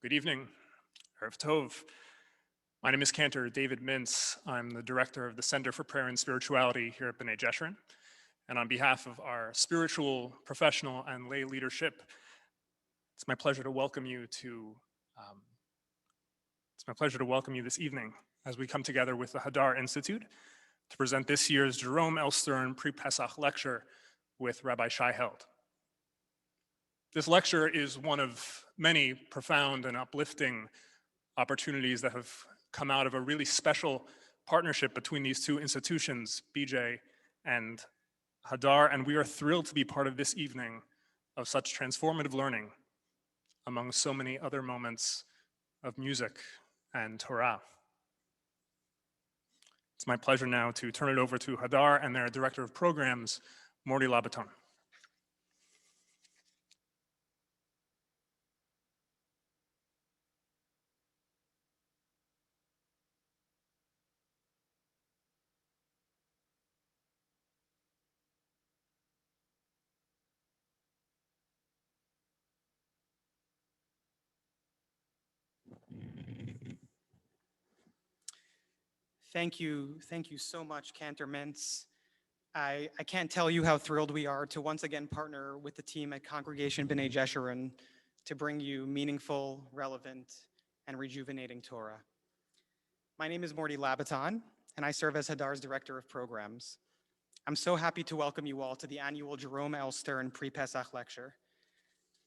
Good evening, Erev Tov. My name is Cantor David Mintz. I'm the director of the Center for Prayer and Spirituality here at B'nai Jeshurun. And on behalf of our spiritual, professional, and lay leadership, it's my pleasure to welcome you this evening as we come together with the Hagar Institute to present this year's Jerome Pre-Pesach lecture with Rabbi Shai Held. This lecture is one of many profound and uplifting opportunities that have come out of a really special partnership between these two institutions, BJ and Hagar, and we are thrilled to be part of this evening of such transformative learning among so many other moments of music and Torah. It's my pleasure now to turn it over to Hagar and their Director of Programs, Morty Labaton. Thank you so much, Cantor Mintz. I can't tell you how thrilled we are to once again partner with the team at Congregation B'nai Jeshurun to bring you meaningful, relevant, and rejuvenating Torah. My name is Morty Labaton, and I serve as Hadar's Director of Programs. I'm so happy to welcome you all to the annual Jerome Pre-Pesach lecture.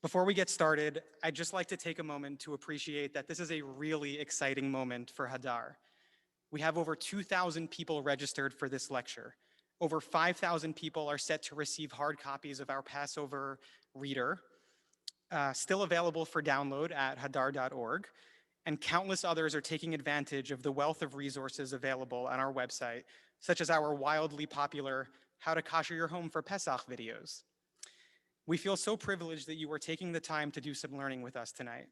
Before we get started, I'd just like to take a moment to appreciate that this is a really exciting moment for Hagar. We have over 2,000 people registered for this lecture. Over 5,000 people are set to receive hard copies of our Passover reader, still available for download at hadar.org, and countless others are taking advantage of the wealth of resources available on our website, such as our wildly popular How to Kosher Your Home for Pesach videos. We feel so privileged that you are taking the time to do some learning with us tonight.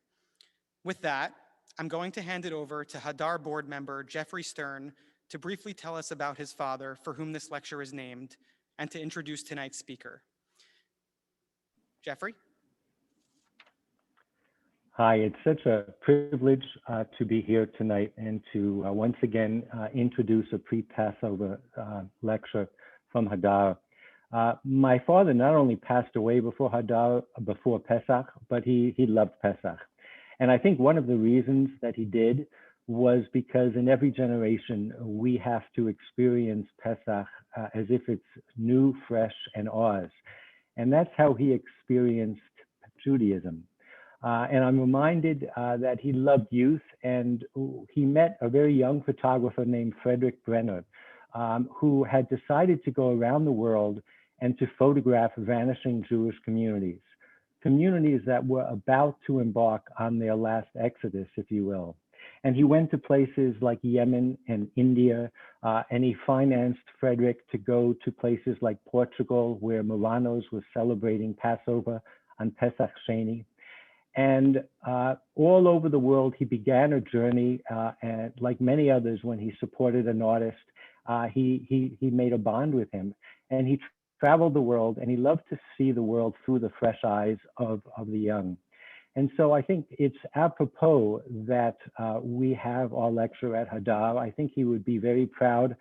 With that, I'm going to hand it over to Hagar board member Jeffrey Stern to briefly tell us about his father, for whom this lecture is named, and to introduce tonight's speaker. Jeffrey? Hi, it's such a privilege to be here tonight and to once again introduce a pre-Passover lecture from Hagar. My father not only passed away before Pesach, but he loved Pesach. And I think one of the reasons that he did was because in every generation, we have to experience Pesach as if it's new, fresh, and ours. And that's how he experienced Judaism. And I'm reminded that he loved youth, and he met a very young photographer named Frederick Brenner, who had decided to go around the world and to photograph vanishing Jewish communities that were about to embark on their last exodus, if you will. And he went to places like Yemen and India, and he financed Frederick to go to places like Portugal, where Muranos was celebrating Passover on Pesach Sheni. And all over the world, he began a journey, and like many others, when he supported an artist, he made a bond with him, and he traveled the world, and he loved to see the world through the fresh eyes of the young. And so I think it's apropos that we have our lecture at Hagar. I think he would be very proud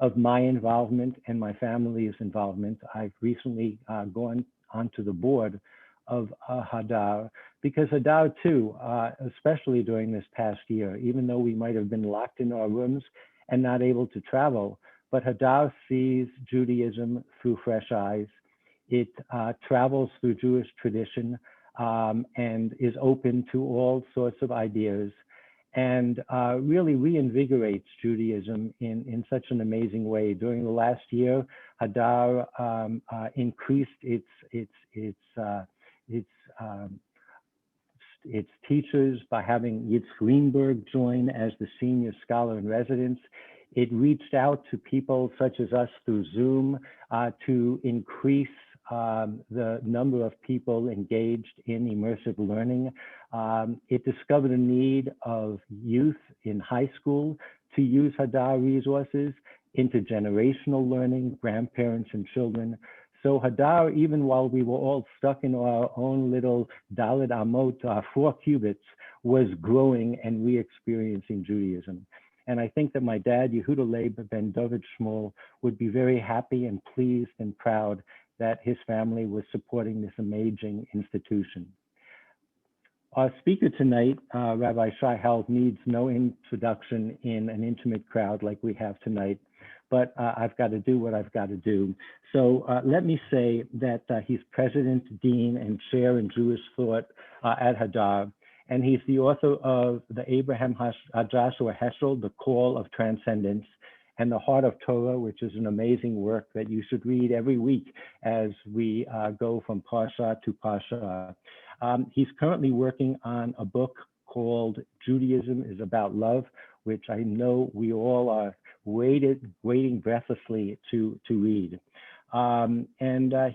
of my involvement and my family's involvement. I've recently gone onto the board of Hagar, because Hagar too, especially during this past year, even though we might have been locked in our rooms and not able to travel, but Hagar sees Judaism through fresh eyes. It travels through Jewish tradition and is open to all sorts of ideas, and really reinvigorates Judaism in such an amazing way. During the last year, Hagar increased its teachers by having Yitz Greenberg join as the senior scholar in residence. It reached out to people such as us through Zoom to increase the number of people engaged in immersive learning. It discovered a need of youth in high school to use Hagar resources, intergenerational learning, grandparents and children. So Hadar, even while we were all stuck in our own little Dalet Amot, 4 cubits, was growing and re-experiencing Judaism. And I think that my dad, Yehuda Leib ben David Shmuel, would be very happy and pleased and proud that his family was supporting this amazing institution. Our speaker tonight, Rabbi Shai Held, needs no introduction in an intimate crowd like we have tonight, but I've got to do what I've got to do. So let me say that he's president, dean, and chair in Jewish thought at Hadar, and he's the author of the Abraham Joshua Heschel, The Call of Transcendence, and The Heart of Torah, which is an amazing work that you should read every week as we go from Parsha to Parsha. He's currently working on a book called Judaism is About Love, which I know we all are waiting breathlessly to read.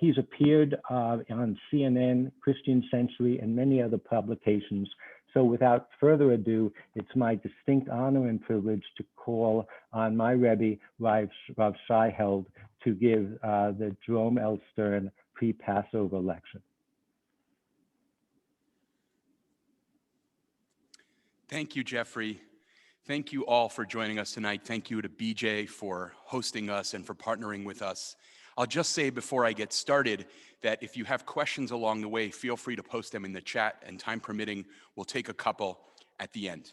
He's appeared on CNN, Christian Century, and many other publications. So without further ado, it's my distinct honor and privilege to call on my Rebbe, Rav Shai Held, to give the Jerome L. Stern pre-Passover lecture. Thank you, Jeffrey. Thank you all for joining us tonight. Thank you to BJ for hosting us and for partnering with us. I'll just say before I get started that if you have questions along the way, feel free to post them in the chat, and time permitting, we'll take a couple at the end.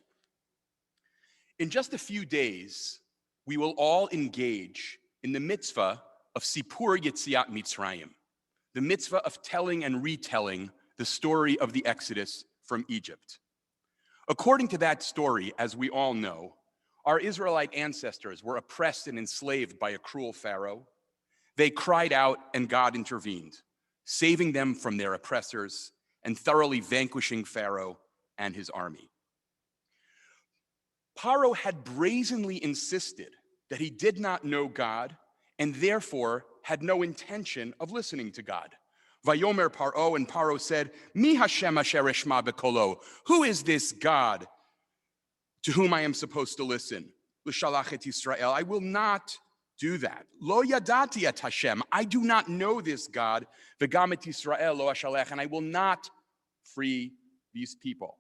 In just a few days, we will all engage in the mitzvah of Sipur Yetziat Mitzrayim, the mitzvah of telling and retelling the story of the Exodus from Egypt. According to that story, as we all know, our Israelite ancestors were oppressed and enslaved by a cruel Pharaoh. They cried out and God intervened, saving them from their oppressors and thoroughly vanquishing Pharaoh and his army. Paro had brazenly insisted that he did not know God and therefore had no intention of listening to God. Vayomer Paro, and Paro said, Mi Hashem asher eshma bekolo, who is this God to whom I am supposed to listen? L'shalach et Yisrael, I will not do that. Lo yadati et Hashem, I do not know this God. V'gam et Yisrael lo ashalech, and I will not free these people.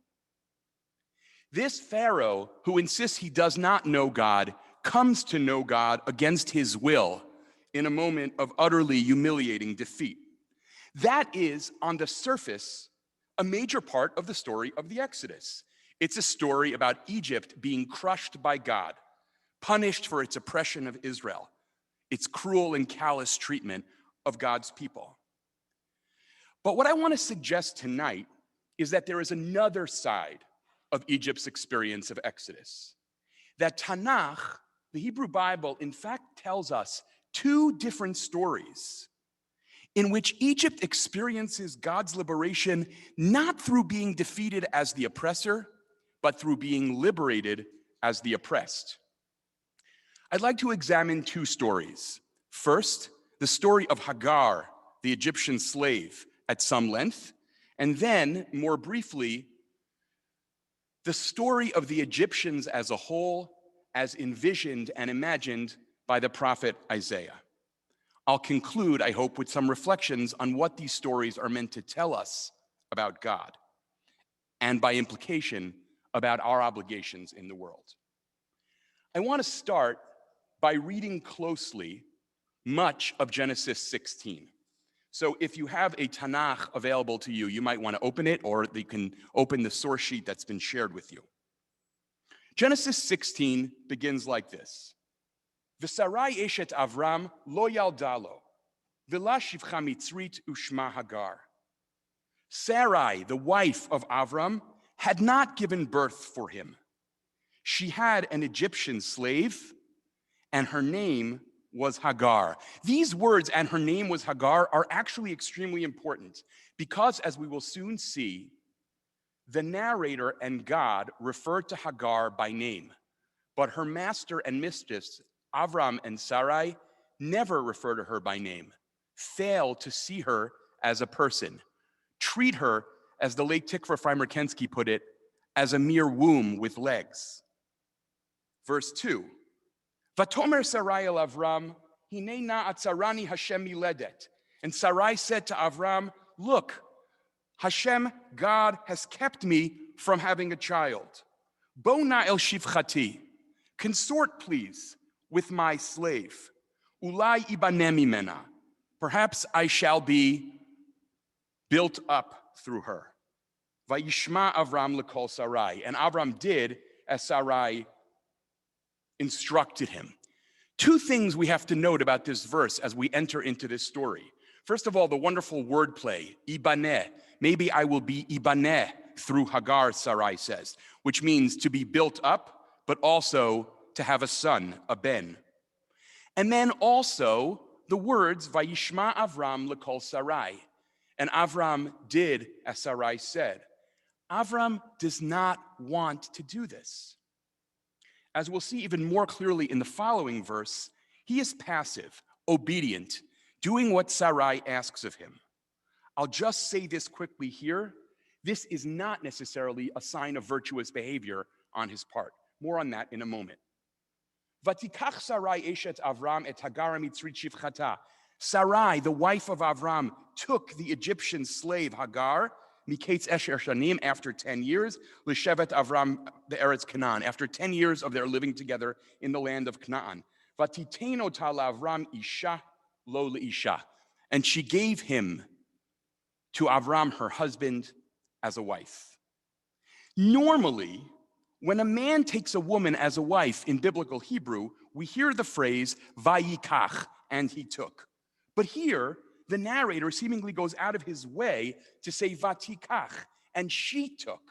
This Pharaoh, who insists he does not know God, comes to know God against his will in a moment of utterly humiliating defeat. That is, on the surface, a major part of the story of the Exodus. It's a story about Egypt being crushed by God, punished for its oppression of Israel, its cruel and callous treatment of God's people. But what I want to suggest tonight is that there is another side of Egypt's experience of Exodus. That Tanakh, the Hebrew Bible, in fact tells us 2 different stories in which Egypt experiences God's liberation not through being defeated as the oppressor, but through being liberated as the oppressed. I'd like to examine 2 stories. First, the story of Hagar, the Egyptian slave, at some length, and then, more briefly, the story of the Egyptians as a whole, as envisioned and imagined by the prophet Isaiah. I'll conclude, I hope, with some reflections on what these stories are meant to tell us about God, and by implication, about our obligations in the world. I want to start by reading closely much of Genesis 16. So if you have a Tanakh available to you, you might want to open it, or you can open the source sheet that's been shared with you. Genesis 16 begins like this. V'sarai eshet Avraham lo yaldalo, v'la shivcha mitzrit ushma Hagar. Sarai, the wife of Avraham, had not given birth for him. She had an Egyptian slave, and her name was Hagar. These words, and her name was Hagar, are actually extremely important because, as we will soon see, the narrator and God refer to Hagar by name, but her master and mistress, Avraham and Sarai, never refer to her by name, fail to see her as a person, treat her, as the late Tikva Freimer-Kensky put it, as a mere womb with legs. Verse 2, Vatomer Sarai el Avram, Hine na atzarani Hashem miledet, And Sarai said to Avraham, look, Hashem, God, has kept me from having a child. Bo na el shivchati. Consort, please, with my slave. Ulai ibaneh mimena. Perhaps I shall be built up through her. Vayishma Avram lekol Sarai. And Avram did as Sarai instructed him. Two things we have to note about this verse as we enter into this story. First of all, the wonderful wordplay, ibaneh. Maybe I will be ibaneh through Hagar, Sarai says, which means to be built up, but also to have a son, a ben. And then also the words, Vayishma Avram lekol Sarai. And Avram did as Sarai said. Avram does not want to do this. As we'll see even more clearly in the following verse, he is passive, obedient, doing what Sarai asks of him. I'll just say this quickly here. This is not necessarily a sign of virtuous behavior on his part. More on that in a moment. Vatikach Sarai eshet Avram et Hagar mitzrit shivchata. Sarai, the wife of Avram, took the Egyptian slave Hagar, Miketz Esher Shanim, after 10 years, L'shevet Avram the Eretz Canaan, after 10 years of their living together in the land of Canaan. Vatiteno ta Avram isha lo leisha. And she gave him to Avram, her husband, as a wife. Normally, when a man takes a woman as a wife in biblical Hebrew, we hear the phrase vayikach, and he took. But here, the narrator seemingly goes out of his way to say vatikach, and she took,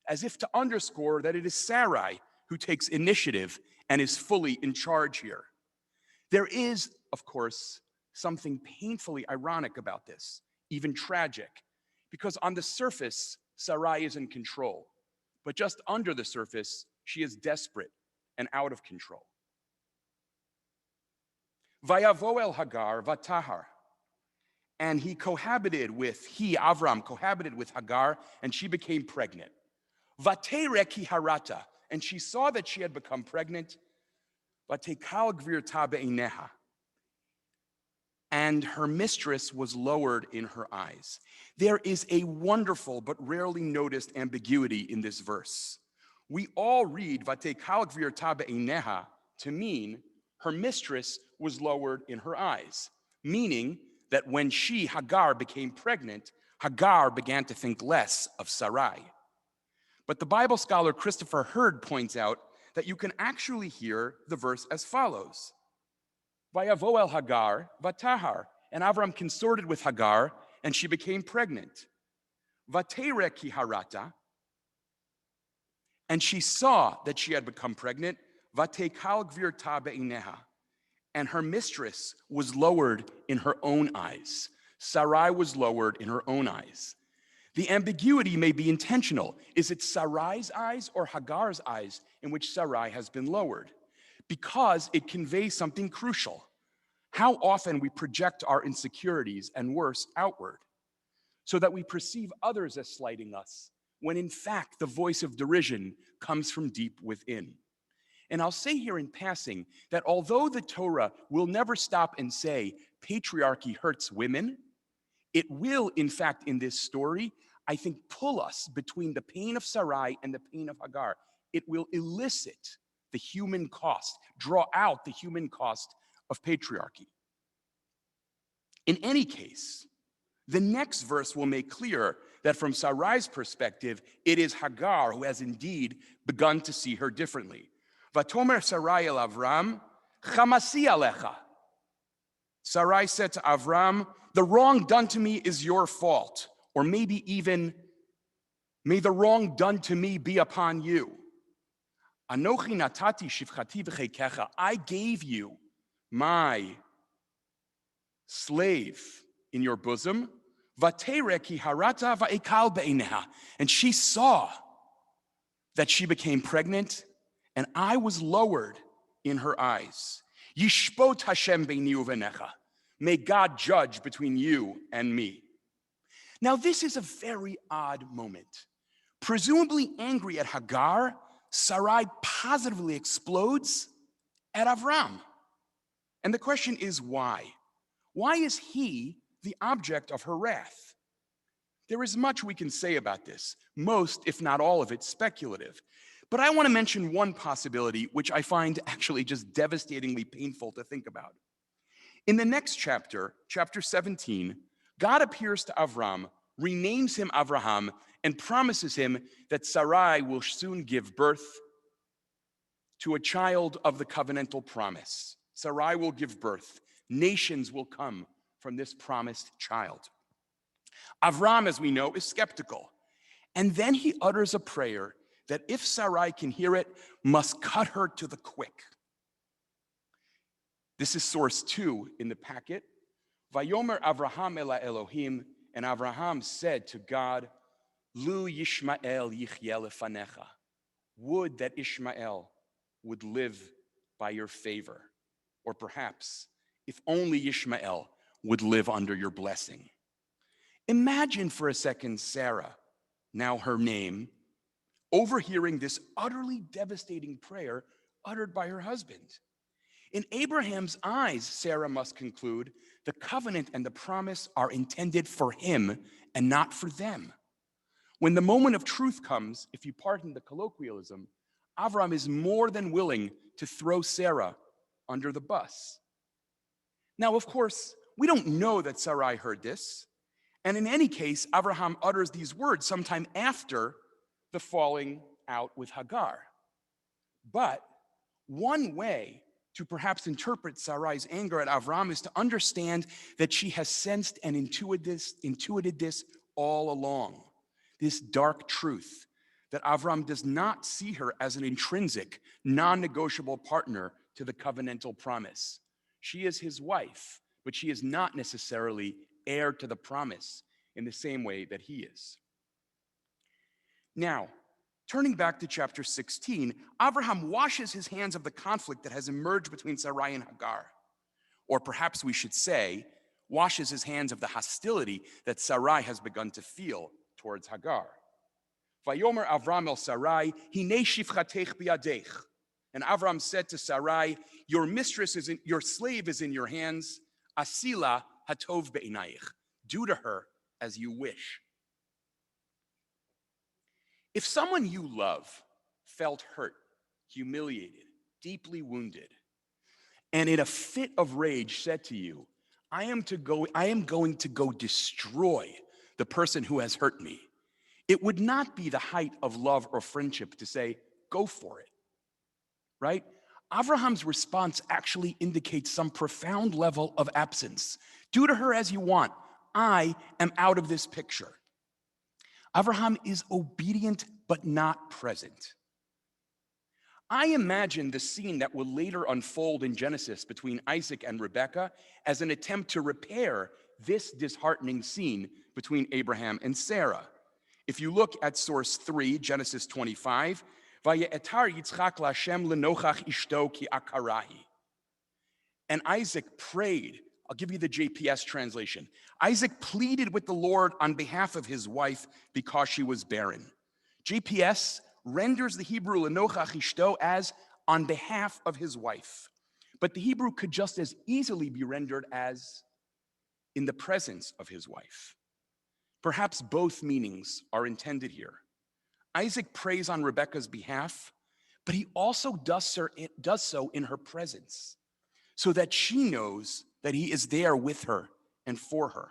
as if to underscore that it is Sarai who takes initiative and is fully in charge here. There is, of course, something painfully ironic about this, even tragic, because on the surface, Sarai is in control, but just under the surface, she is desperate and out of control. Vayavo el Hagar vatahar. And Avram cohabited with Hagar, and she became pregnant. Vaterek ki harata. And she saw that she had become pregnant. Vatekal gvirta be'ineha. And her mistress was lowered in her eyes. There is a wonderful but rarely noticed ambiguity in this verse. We all read Vatekal gvirta be'ineha to mean her mistress was lowered in her eyes, meaning that when she, Hagar, became pregnant, Hagar began to think less of Sarai. But the Bible scholar Christopher Hurd points out that you can actually hear the verse as follows. Vayavo el Hagar vatahar. And Avram consorted with Hagar, and she became pregnant. Vaterek ki harata. And she saw that she had become pregnant. Vatekal gvirta be'ineha. And her mistress was lowered in her own eyes. Sarai was lowered in her own eyes. The ambiguity may be intentional. Is it Sarai's eyes or Hagar's eyes in which Sarai has been lowered? Because it conveys something crucial. How often we project our insecurities and worse outward, so that we perceive others as slighting us, when in fact the voice of derision comes from deep within. And I'll say here in passing that although the Torah will never stop and say patriarchy hurts women, it will, in fact, in this story, I think, pull us between the pain of Sarai and the pain of Hagar. It will elicit the human cost, draw out the human cost of patriarchy. In any case, the next verse will make clear that from Sarai's perspective, it is Hagar who has indeed begun to see her differently. Vatomer Sarai el Avram, chamasi alecha. Sarai said to Avram, the wrong done to me is your fault. Or maybe even, may the wrong done to me be upon you. Anochi natati shivchati v'cheikecha. I gave you my slave in your bosom. Vaterek ki harata va'ekal be'ineha. And she saw that she became pregnant, and I was lowered in her eyes. Yishpot Hashem beini uvenecha. May God judge between you and me. Now, this is a very odd moment. Presumably angry at Hagar, Sarai positively explodes at Avraham. And the question is why? Why is he the object of her wrath. There is much we can say about this, most, if not all of it, speculative. But I want to mention one possibility, which I find actually just devastatingly painful to think about. In the next chapter, chapter 17, God appears to Avraham, renames him Avraham, and promises him that Sarai will soon give birth to a child of the covenantal promise. Sarai will give birth. Nations will come from this promised child. Avraham, as we know, is skeptical. And then he utters a prayer that, if Sarai can hear it, must cut her to the quick. This is source 2 in the packet. Vayomer Avraham ela Elohim, and Avraham said to God, Lu Yishmael yichyeh lefanecha. Would that Ishmael would live by your favor. Or perhaps, if only Ishmael would live under your blessing. Imagine for a second Sarah, now her name, overhearing this utterly devastating prayer uttered by her husband. In Abraham's eyes, Sarah must conclude, the covenant and the promise are intended for him and not for them. When the moment of truth comes, if you pardon the colloquialism, Avraham is more than willing to throw Sarah under the bus. Now, of course, we don't know that Sarai heard this. And in any case, Avraham utters these words sometime after the falling out with Hagar. But one way to perhaps interpret Sarai's anger at Avraham is to understand that she has sensed and intuited this all along. This dark truth that Avraham does not see her as an intrinsic, non-negotiable partner to the covenantal promise. She is his wife, but she is not necessarily heir to the promise in the same way that he is. Now, turning back to chapter 16, Avraham washes his hands of the conflict that has emerged between Sarai and Hagar. Or perhaps we should say, washes his hands of the hostility that Sarai has begun to feel towards Hagar. Vayomer Avram el Sarai, hinei shifchatech biadech. And Avram said to Sarai, your slave is in your hands. Asila hatov be'inayich. Do to her as you wish. If someone you love felt hurt, humiliated, deeply wounded, and in a fit of rage said to you, I am going to go destroy the person who has hurt me, it would not be the height of love or friendship to say, go for it, right? Avraham's response actually indicates some profound level of absence. Do to her as you want. I am out of this picture. Avraham is obedient but not present. I imagine the scene that will later unfold in Genesis between Isaac and Rebekah as an attempt to repair this disheartening scene between Abraham and Sarah. If you look at source 3, Genesis 25, Vaye'etar Yitzchak la'Hashem lenochach ishto ki akarahi. And Isaac prayed. I'll give you the JPS translation. Isaac pleaded with the Lord on behalf of his wife because she was barren. JPS renders the Hebrew lenochach ishto as on behalf of his wife. But the Hebrew could just as easily be rendered as in the presence of his wife. Perhaps both meanings are intended here. Isaac prays on Rebekah's behalf, but he also does so in her presence, so that she knows that he is there with her and for her.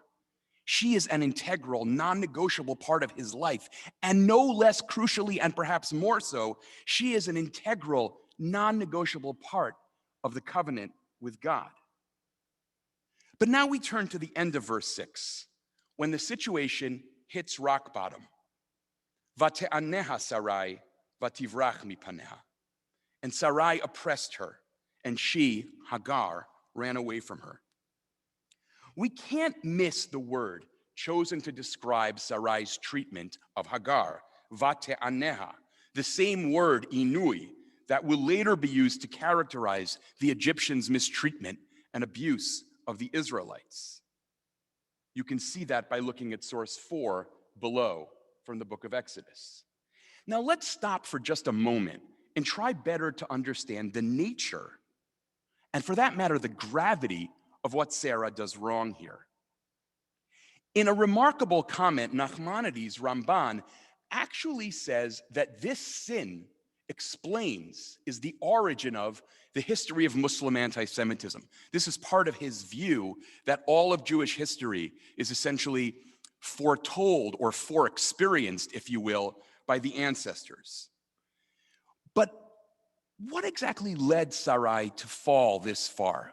She is an integral, non-negotiable part of his life, and no less crucially, and perhaps more so, she is an integral, non-negotiable part of the covenant with God. But now we turn to the end of verse 6, when the situation hits rock bottom. Vate'aneha Sarai, vativrach mipaneha. And Sarai oppressed her, and she, Hagar, ran away from her. We can't miss the word chosen to describe Sarai's treatment of Hagar, vate'aneha, the same word, inui, that will later be used to characterize the Egyptians' mistreatment and abuse of the Israelites. You can see that by looking at source 4 below from the book of Exodus. Now let's stop for just a moment and try better to understand the nature, and for that matter, the gravity of what Sarah does wrong here. In a remarkable comment, Nachmanides, Ramban, actually says that this sin is the origin of the history of Muslim anti-Semitism. This is part of his view that all of Jewish history is essentially foretold or fore-experienced, if you will, by the ancestors. But what exactly led Sarai to fall this far?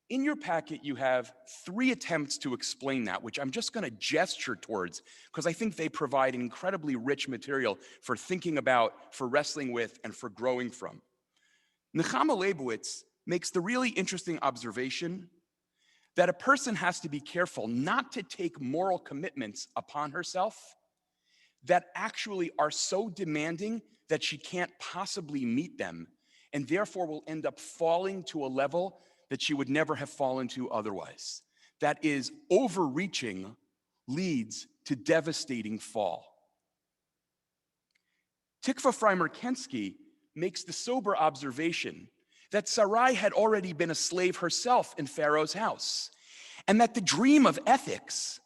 In your packet, you have 3 attempts to explain that, which I'm just going to gesture towards because I think they provide incredibly rich material for thinking about, for wrestling with, and for growing from. Nechama Leibowitz makes the really interesting observation that a person has to be careful not to take moral commitments upon herself that actually are so demanding that she can't possibly meet them, and therefore will end up falling to a level that she would never have fallen to otherwise. That is, overreaching leads to devastating fall. Tikva Freimer-Kensky makes the sober observation that Sarai had already been a slave herself in Pharaoh's house, and that the dream of ethics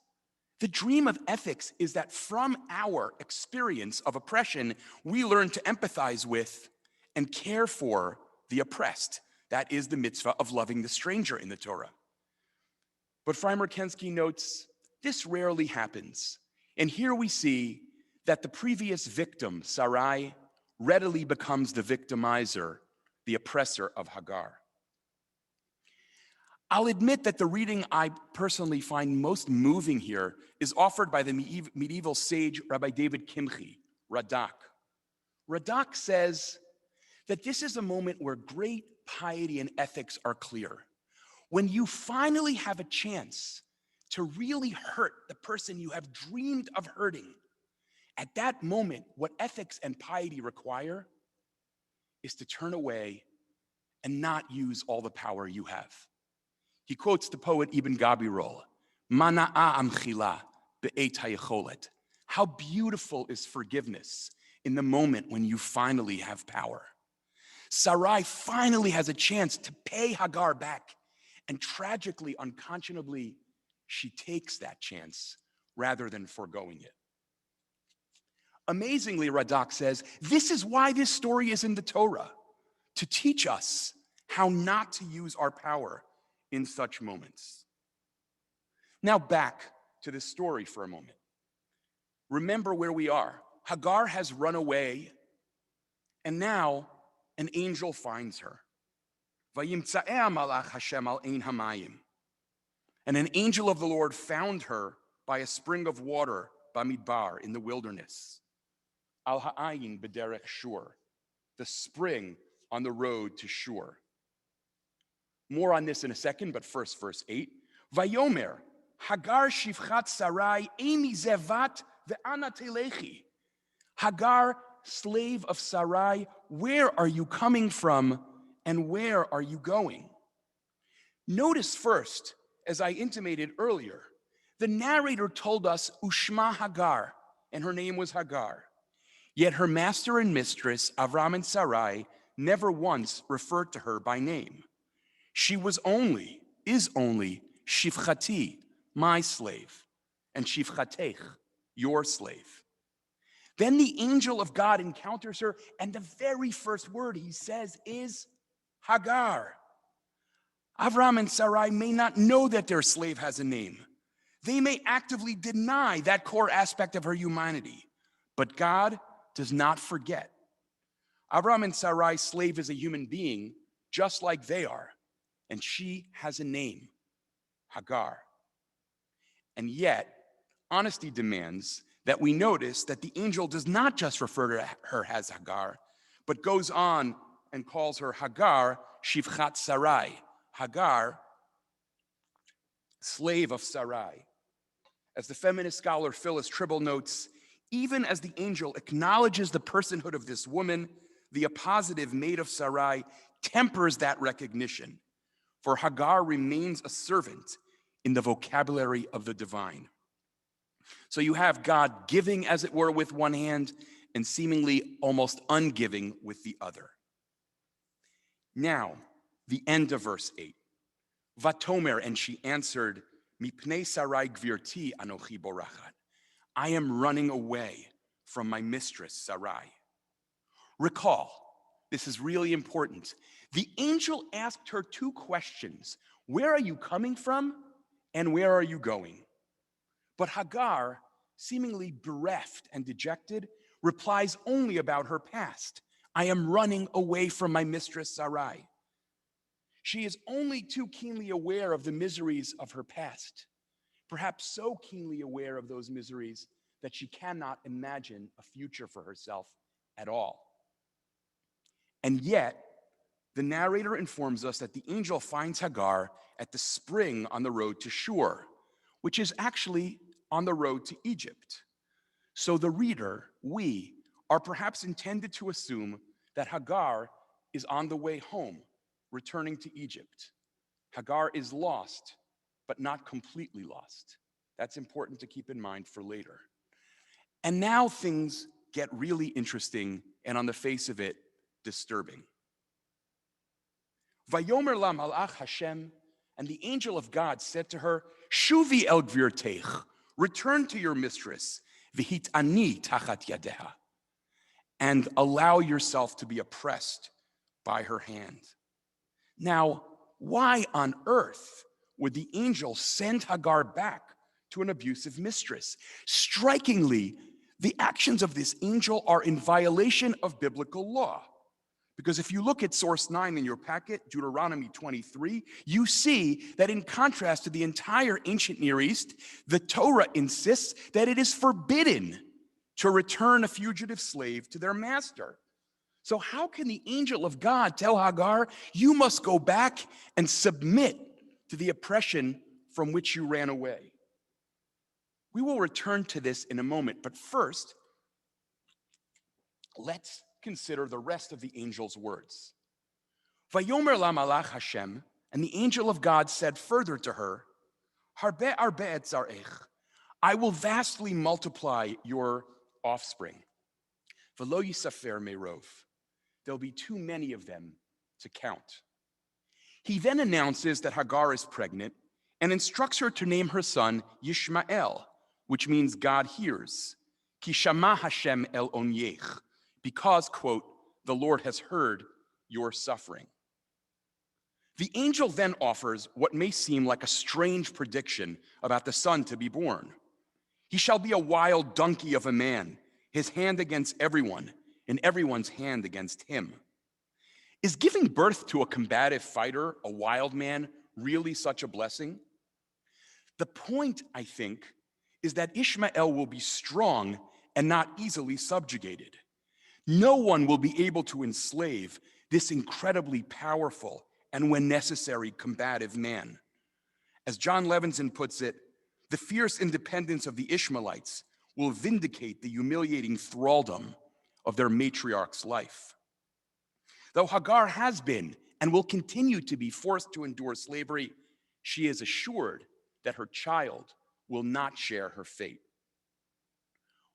is that from our experience of oppression, we learn to empathize with and care for the oppressed. That is the mitzvah of loving the stranger in the Torah. But Freimer-Kensky notes, this rarely happens. And here we see that the previous victim, Sarai, readily becomes the victimizer, the oppressor of Hagar. I'll admit that the reading I personally find most moving here is offered by the medieval sage Rabbi David Kimchi, Radak. Radak says that this is a moment where great piety and ethics are clear. When you finally have a chance to really hurt the person you have dreamed of hurting, at that moment, what ethics and piety require is to turn away and not use all the power you have. He quotes the poet Ibn Gabirol, "Mana'a amchila be'et hayecholet." How beautiful is forgiveness in the moment when you finally have power. Sarai finally has a chance to pay Hagar back, and tragically, unconscionably, she takes that chance rather than foregoing it. Amazingly, Radak says, this is why this story is in the Torah, to teach us how not to use our power in such moments. Now back to this story for a moment. Remember where we are. Hagar has run away, and now an angel finds her. Vayimtza'eh malach Hashem al ein hamayim. And an angel of the Lord found her by a spring of water, Bamidbar, in the wilderness. Al ha'ayin b'derech Shur, the spring on the road to Shur. More on this in a second, but first, verse 8. Vayomer, Hagar shivchat Sarai, emi zevat ve'ana telechi. Hagar, slave of Sarai, where are you coming from and where are you going? Notice first, as I intimated earlier, the narrator told us Ushma Hagar, and her name was Hagar. Yet her master and mistress, Avraham and Sarai, never once referred to her by name. She is only Shivchati, my slave, and Shivchatech, your slave. Then the angel of God encounters her, and the very first word he says is Hagar. Avraham and Sarai may not know that their slave has a name. They may actively deny that core aspect of her humanity, but God does not forget. Avraham and Sarai's slave is a human being, just like they are, and she has a name, Hagar. And yet, honesty demands that we notice that the angel does not just refer to her as Hagar, but goes on and calls her Hagar, Shivchat Sarai, Hagar, slave of Sarai. As the feminist scholar Phyllis Tribble notes, even as the angel acknowledges the personhood of this woman, the appositive maid of Sarai tempers that recognition, for Hagar remains a servant in the vocabulary of the divine. So you have God giving, as it were, with one hand and seemingly almost ungiving with the other. Now, the end of verse 8. Vatomer, and she answered, Mipnei Sarai gvirti anochi borachat. I am running away from my mistress Sarai. Recall, this is really important. The angel asked her two questions. Where are you coming from and where are you going? But Hagar, seemingly bereft and dejected, replies only about her past. I am running away from my mistress Sarai. She is only too keenly aware of the miseries of her past, perhaps so keenly aware of those miseries that she cannot imagine a future for herself at all. And yet, the narrator informs us that the angel finds Hagar at the spring on the road to Shur, which is actually on the road to Egypt. So the reader, we, are perhaps intended to assume that Hagar is on the way home, returning to Egypt. Hagar is lost, but not completely lost. That's important to keep in mind for later. And now things get really interesting and, on the face of it, disturbing. Vayomer la malach Hashem, and the angel of God said to her, Shuvi el gvirteich, return to your mistress, v'hit ani tachat yadeha, and allow yourself to be oppressed by her hand. Now, why on earth would the angel send Hagar back to an abusive mistress? Strikingly, the actions of this angel are in violation of biblical law. Because if you look at source 9 in your packet, Deuteronomy 23, you see that in contrast to the entire ancient Near East, the Torah insists that it is forbidden to return a fugitive slave to their master. So how can the angel of God tell Hagar, you must go back and submit to the oppression from which you ran away? We will return to this in a moment, but first, let's consider the rest of the angel's words. Vayomer la malach Hashem, and the angel of God said further to her, Harbe arbe et zarech, I will vastly multiply your offspring. V'lo yisafer merov, there'll be too many of them to count. He then announces that Hagar is pregnant and instructs her to name her son Yishmael, which means God hears. Ki shama Hashem el onyech, because, quote, the Lord has heard your suffering. The angel then offers what may seem like a strange prediction about the son to be born. He shall be a wild donkey of a man, his hand against everyone, and everyone's hand against him. Is giving birth to a combative fighter, a wild man, really such a blessing? The point, I think, is that Ishmael will be strong and not easily subjugated. No one will be able to enslave this incredibly powerful and, when necessary, combative man. As John Levinson puts it, the fierce independence of the Ishmaelites will vindicate the humiliating thraldom of their matriarch's life. Though Hagar has been and will continue to be forced to endure slavery, she is assured that her child will not share her fate.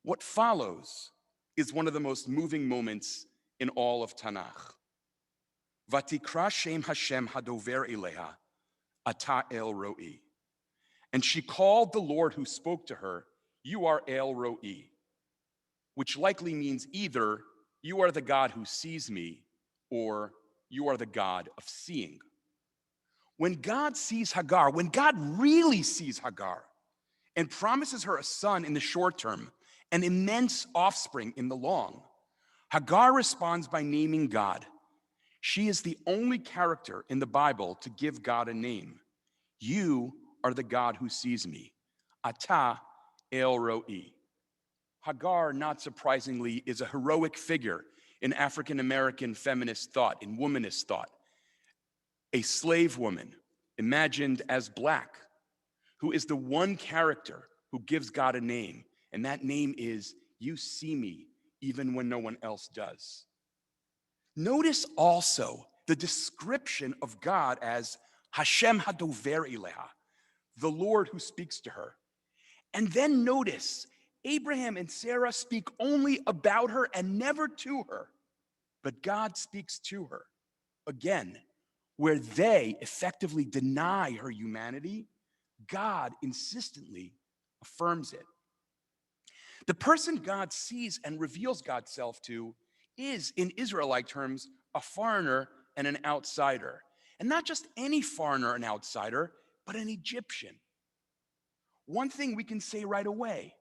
What follows is one of the most moving moments in all of Tanakh. Vatikra Shem Hashem Hadover Eleha, Ata El Roi. And she called the Lord who spoke to her, you are El Roi, which likely means either you are the God who sees me, or you are the God of seeing. When God sees Hagar, when God really sees Hagar and promises her a son in the short term, an immense offspring in the long, Hagar responds by naming God. She is the only character in the Bible to give God a name. You are the God who sees me. Ata El Roi. Hagar, not surprisingly, is a heroic figure in African-American feminist thought, in womanist thought. A slave woman, imagined as black, who is the one character who gives God a name, and that name is, you see me, even when no one else does. Notice also the description of God as Hashem Hadover Eleha, the Lord who speaks to her. And then notice, Abraham and Sarah speak only about her and never to her, but God speaks to her. Again, where they effectively deny her humanity, God insistently affirms it. The person God sees and reveals God's self to is, in Israelite terms, a foreigner and an outsider. And not just any foreigner and outsider, but an Egyptian. One thing we can say right away,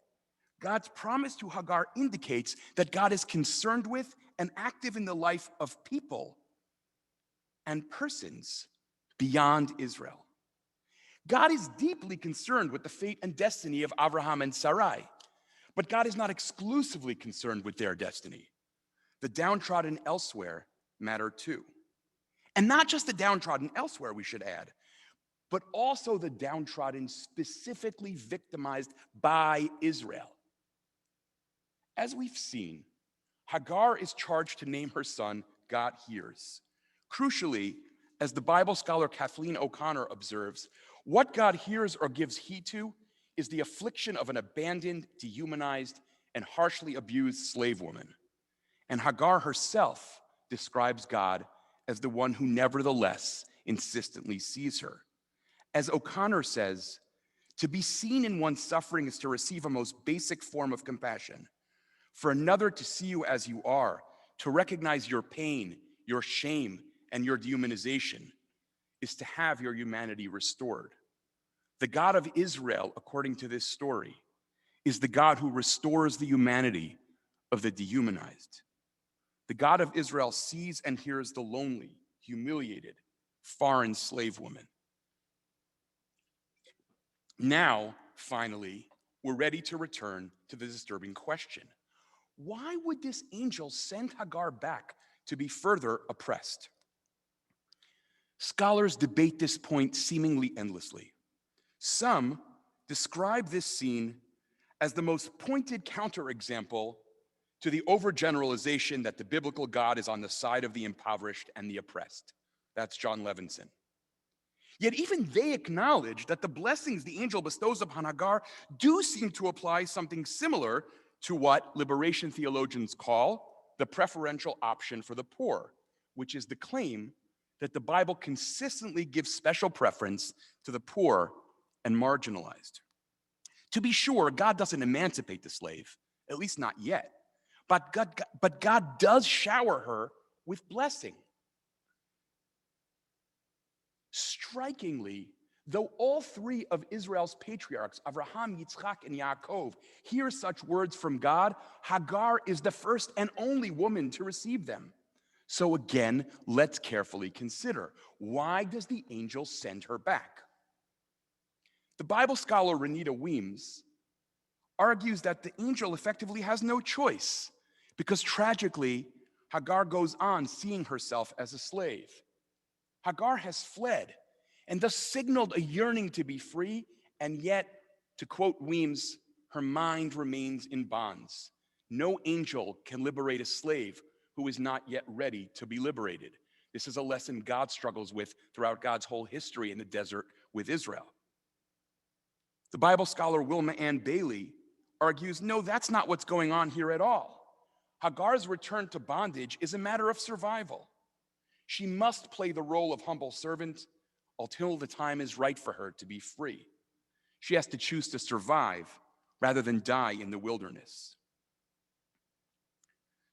God's promise to Hagar indicates that God is concerned with and active in the life of people and persons beyond Israel. God is deeply concerned with the fate and destiny of Avraham and Sarai, but God is not exclusively concerned with their destiny. The downtrodden elsewhere matter too. And not just the downtrodden elsewhere, we should add, but also the downtrodden specifically victimized by Israel. As we've seen, Hagar is charged to name her son, God Hears. Crucially, as the Bible scholar Kathleen O'Connor observes, what God hears or gives heed to is the affliction of an abandoned, dehumanized, and harshly abused slave woman. And Hagar herself describes God as the one who nevertheless insistently sees her. As O'Connor says, to be seen in one's suffering is to receive a most basic form of compassion. For another to see you as you are, to recognize your pain, your shame, and your dehumanization, is to have your humanity restored. The God of Israel, according to this story, is the God who restores the humanity of the dehumanized. The God of Israel sees and hears the lonely, humiliated, foreign slave woman. Now, finally, we're ready to return to the disturbing question. Why would this angel send Hagar back to be further oppressed? Scholars debate this point seemingly endlessly. Some describe this scene as the most pointed counterexample to the overgeneralization that the biblical God is on the side of the impoverished and the oppressed. That's John Levinson. Yet even they acknowledge that the blessings the angel bestows upon Hagar do seem to apply something similar to what liberation theologians call the preferential option for the poor, which is the claim that the Bible consistently gives special preference to the poor and marginalized. To be sure, God doesn't emancipate the slave, at least not yet, but God does shower her with blessing. Strikingly, though all three of Israel's patriarchs, Avraham, Yitzchak, and Yaakov, hear such words from God, Hagar is the first and only woman to receive them. So again, let's carefully consider, why does the angel send her back? The Bible scholar Renita Weems argues that the angel effectively has no choice, because tragically, Hagar goes on seeing herself as a slave. Hagar has fled and thus signaled a yearning to be free, and yet, to quote Weems, her mind remains in bonds. No angel can liberate a slave who is not yet ready to be liberated. This is a lesson God struggles with throughout God's whole history in the desert with Israel. The Bible scholar Wilma Ann Bailey argues, no, that's not what's going on here at all. Hagar's return to bondage is a matter of survival. She must play the role of humble servant until the time is right for her to be free. She has to choose to survive rather than die in the wilderness.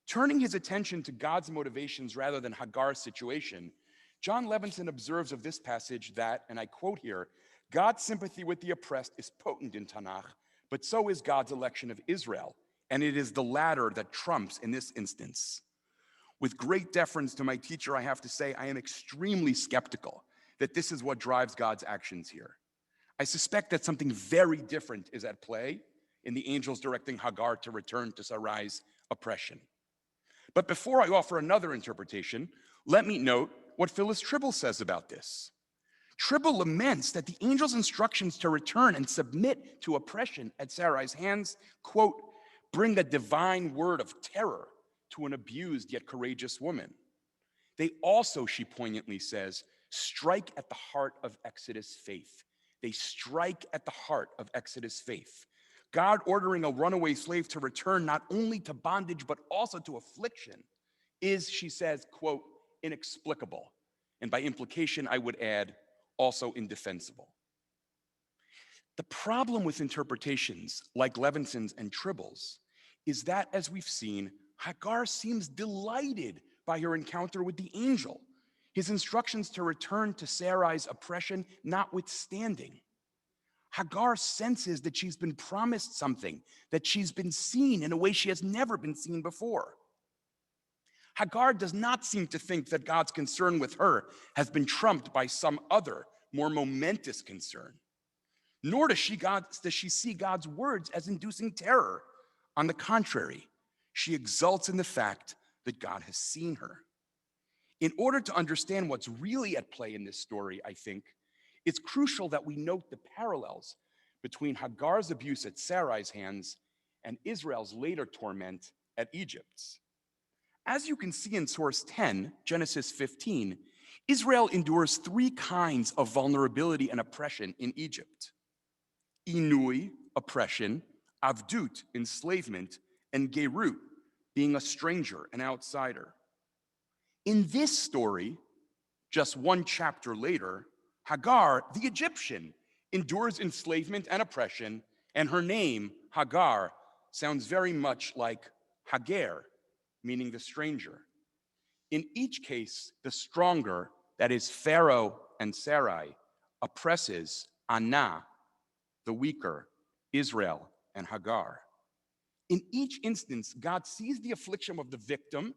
Turning his attention to God's motivations rather than Hagar's situation, John Levinson observes of this passage that, and I quote here, God's sympathy with the oppressed is potent in Tanakh, but so is God's election of Israel, and it is the latter that trumps in this instance. With great deference to my teacher, I have to say I am extremely skeptical that this is what drives God's actions here. I suspect that something very different is at play in the angels directing Hagar to return to Sarai's oppression. But before I offer another interpretation, let me note what Phyllis Tribble says about this. Tribble laments that the angel's instructions to return and submit to oppression at Sarai's hands, quote, bring a divine word of terror to an abused yet courageous woman. They also, she poignantly says, strike at the heart of Exodus faith. They strike at the heart of Exodus faith. God ordering a runaway slave to return not only to bondage, but also to affliction is, she says, quote, inexplicable. And by implication, I would add, also indefensible. The problem with interpretations like Levinson's and Tribble's is that, as we've seen, Hagar seems delighted by her encounter with the angel, his instructions to return to Sarai's oppression notwithstanding. Hagar senses that she's been promised something, that she's been seen in a way she has never been seen before. Hagar does not seem to think that God's concern with her has been trumped by some other, more momentous concern. Nor does she see God's words as inducing terror. On the contrary, she exults in the fact that God has seen her. In order to understand what's really at play in this story, I think, it's crucial that we note the parallels between Hagar's abuse at Sarai's hands and Israel's later torment at Egypt's. As you can see in source 10, Genesis 15, Israel endures three kinds of vulnerability and oppression in Egypt: Inui, oppression; Avdut, enslavement; and Gerut, being a stranger, an outsider. In this story, just one chapter later, Hagar, the Egyptian, endures enslavement and oppression, and her name, Hagar, sounds very much like Hagar, meaning the stranger. In each case, the stronger, that is Pharaoh and Sarai, oppresses Anna, the weaker, Israel and Hagar. In each instance, God sees the affliction of the victim,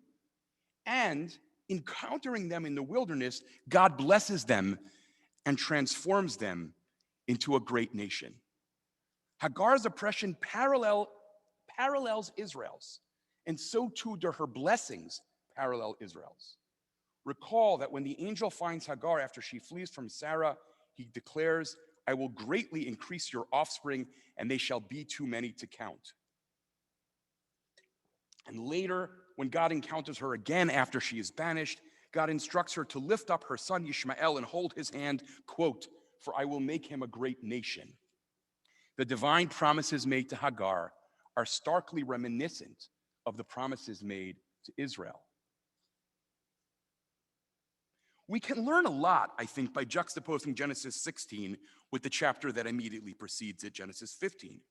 and encountering them in the wilderness, God blesses them and transforms them into a great nation. Hagar's oppression parallels Israel's, and so too do her blessings parallel Israel's. Recall that when the angel finds Hagar after she flees from Sarah, he declares, "I will greatly increase your offspring, and they shall be too many to count." And later, when God encounters her again after she is banished, God instructs her to lift up her son Ishmael and hold his hand, quote, "For I will make him a great nation." The divine promises made to Hagar are starkly reminiscent of the promises made to Israel. We can learn a lot, I think, by juxtaposing Genesis 16 with the chapter that immediately precedes it, Genesis 15.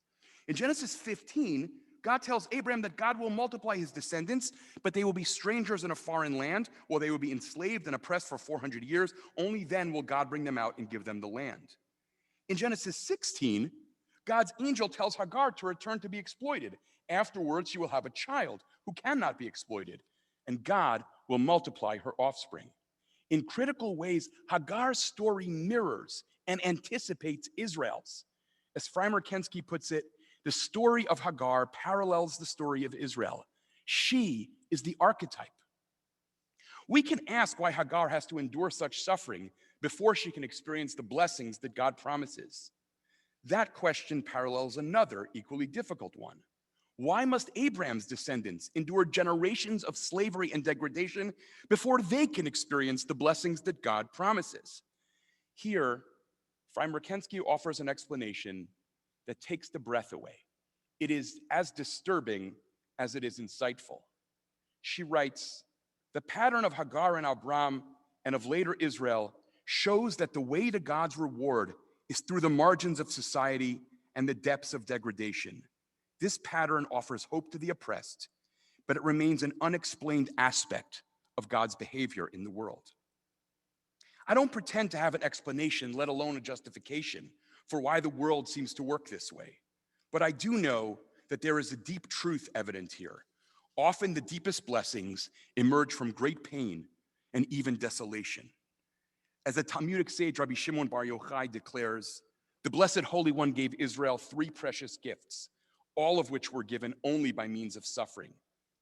In Genesis 15, God tells Abraham that God will multiply his descendants, but they will be strangers in a foreign land, or they will be enslaved and oppressed for 400 years. Only then will God bring them out and give them the land. In Genesis 16, God's angel tells Hagar to return to be exploited. Afterwards, she will have a child who cannot be exploited, and God will multiply her offspring. In critical ways, Hagar's story mirrors and anticipates Israel's. As Freimer Kensky puts it, the story of Hagar parallels the story of Israel. She is the archetype. We can ask why Hagar has to endure such suffering before she can experience the blessings that God promises. That question parallels another equally difficult one. Why must Abraham's descendants endure generations of slavery and degradation before they can experience the blessings that God promises? Here, Freimer Kensky offers an explanation that takes the breath away. It is as disturbing as it is insightful. She writes, "The pattern of Hagar and Avraham and of later Israel shows that the way to God's reward is through the margins of society and the depths of degradation. This pattern offers hope to the oppressed, but it remains an unexplained aspect of God's behavior in the world." I don't pretend to have an explanation, let alone a justification, for why the world seems to work this way. But I do know that there is a deep truth evident here. Often the deepest blessings emerge from great pain and even desolation. As the Talmudic sage Rabbi Shimon Bar Yochai declares, the Blessed Holy One gave Israel three precious gifts, all of which were given only by means of suffering: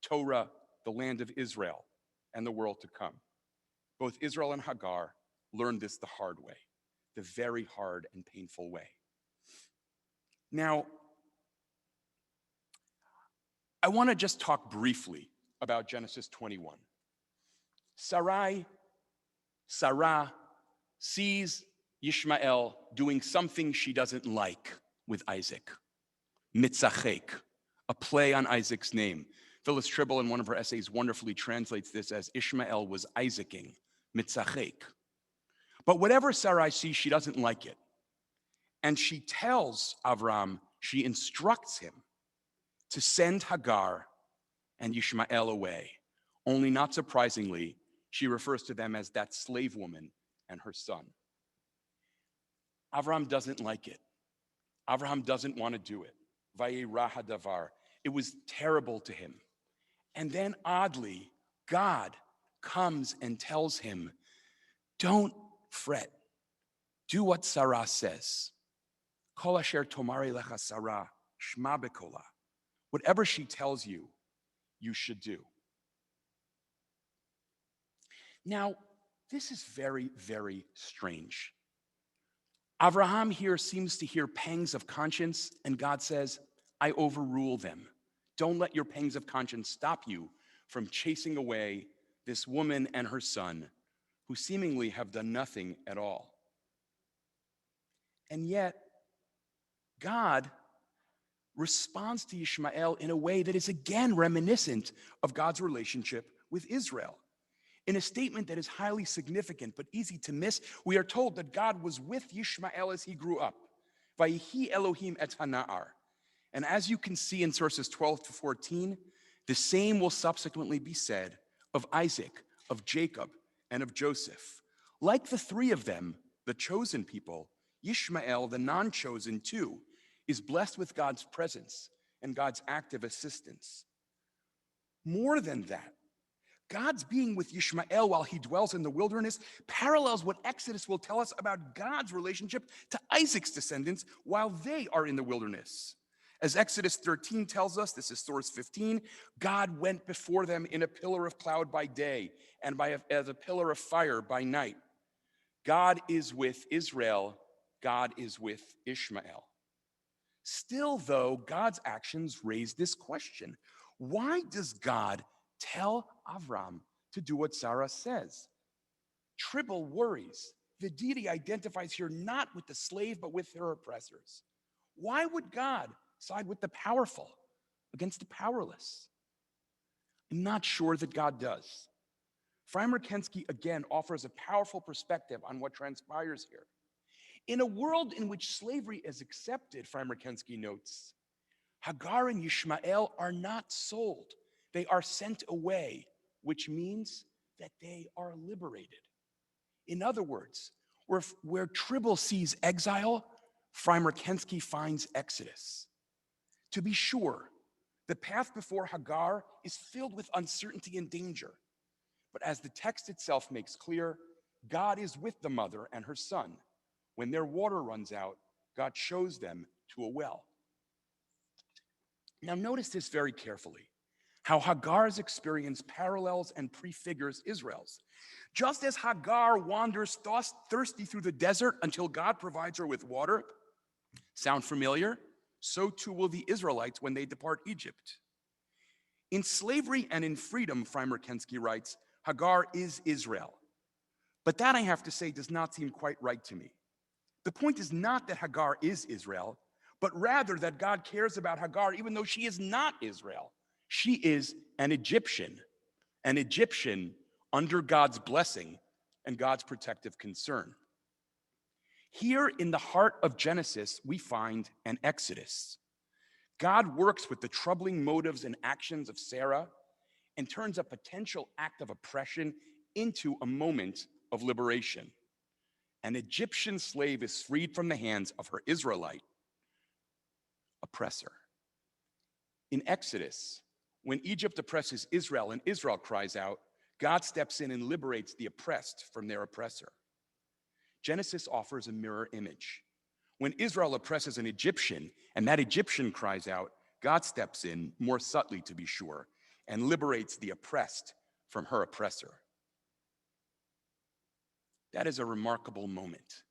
Torah, the land of Israel, and the world to come. Both Israel and Hagar learned this the hard way, the very hard and painful way. Now, I want to just talk briefly about Genesis 21. Sarah sees Ishmael doing something she doesn't like with Isaac. Mitzachek, a play on Isaac's name. Phyllis Tribble, in one of her essays, wonderfully translates this as Ishmael was Isaacing, Mitzachek. But whatever Sarai sees, she doesn't like it. And she tells Avraham, she instructs him to send Hagar and Ishmael away. Only not surprisingly, she refers to them as that slave woman and her son. Avraham doesn't like it. Avraham doesn't want to do it. Vayirah hadavar. It was terrible to him. And then oddly, God comes and tells him, don't fret. Do what Sarah says. Kol asher tomari lecha Sarah, shma bekola. Whatever she tells you, you should do. Now, this is very, very strange. Avraham here seems to hear pangs of conscience, and God says, I overrule them. Don't let your pangs of conscience stop you from chasing away this woman and her son, who seemingly have done nothing at all. And yet, God responds to Ishmael in a way that is again reminiscent of God's relationship with Israel. In a statement that is highly significant but easy to miss, we are told that God was with Ishmael as he grew up. Vayihi Elohim et hana'ar. And as you can see in verses 12 to 14, the same will subsequently be said of Isaac, of Jacob, and of Joseph. Like the three of them, the chosen people, Ishmael, the non-chosen too, is blessed with God's presence and God's active assistance. More than that, God's being with Ishmael while he dwells in the wilderness parallels what Exodus will tell us about God's relationship to Isaac's descendants while they are in the wilderness. As Exodus 13 tells us, this is source 15, God went before them in a pillar of cloud by day and as a pillar of fire by night. God is with Israel. God is with Ishmael. Still, though, God's actions raise this question. Why does God tell Avraham to do what Sarah says? Tribble worries. The deity identifies here not with the slave, but with her oppressors. Why would God side with the powerful against the powerless? I'm not sure that God does. Freimer Kensky again offers a powerful perspective on what transpires here. In a world in which slavery is accepted, Freimer Kensky notes, Hagar and Ishmael are not sold. They are sent away, which means that they are liberated. In other words, where Tribble sees exile, Freimer Kensky finds exodus. To be sure, the path before Hagar is filled with uncertainty and danger. But as the text itself makes clear, God is with the mother and her son. When their water runs out, God shows them to a well. Now notice this very carefully, how Hagar's experience parallels and prefigures Israel's. Just as Hagar wanders thirsty through the desert until God provides her with water, sound familiar? So too will the Israelites when they depart Egypt. In slavery and in freedom, Freimer Kensky writes, Hagar is Israel. But that, I have to say, does not seem quite right to me. The point is not that Hagar is Israel, but rather that God cares about Hagar even though she is not Israel. She is an Egyptian under God's blessing and God's protective concern. Here in the heart of Genesis, we find an exodus. God works with the troubling motives and actions of Sarah and turns a potential act of oppression into a moment of liberation. An Egyptian slave is freed from the hands of her Israelite oppressor. In Exodus, when Egypt oppresses Israel and Israel cries out, God steps in and liberates the oppressed from their oppressor. Genesis offers a mirror image. When Israel oppresses an Egyptian and that Egyptian cries out, God steps in, more subtly to be sure, and liberates the oppressed from her oppressor. That is a remarkable moment.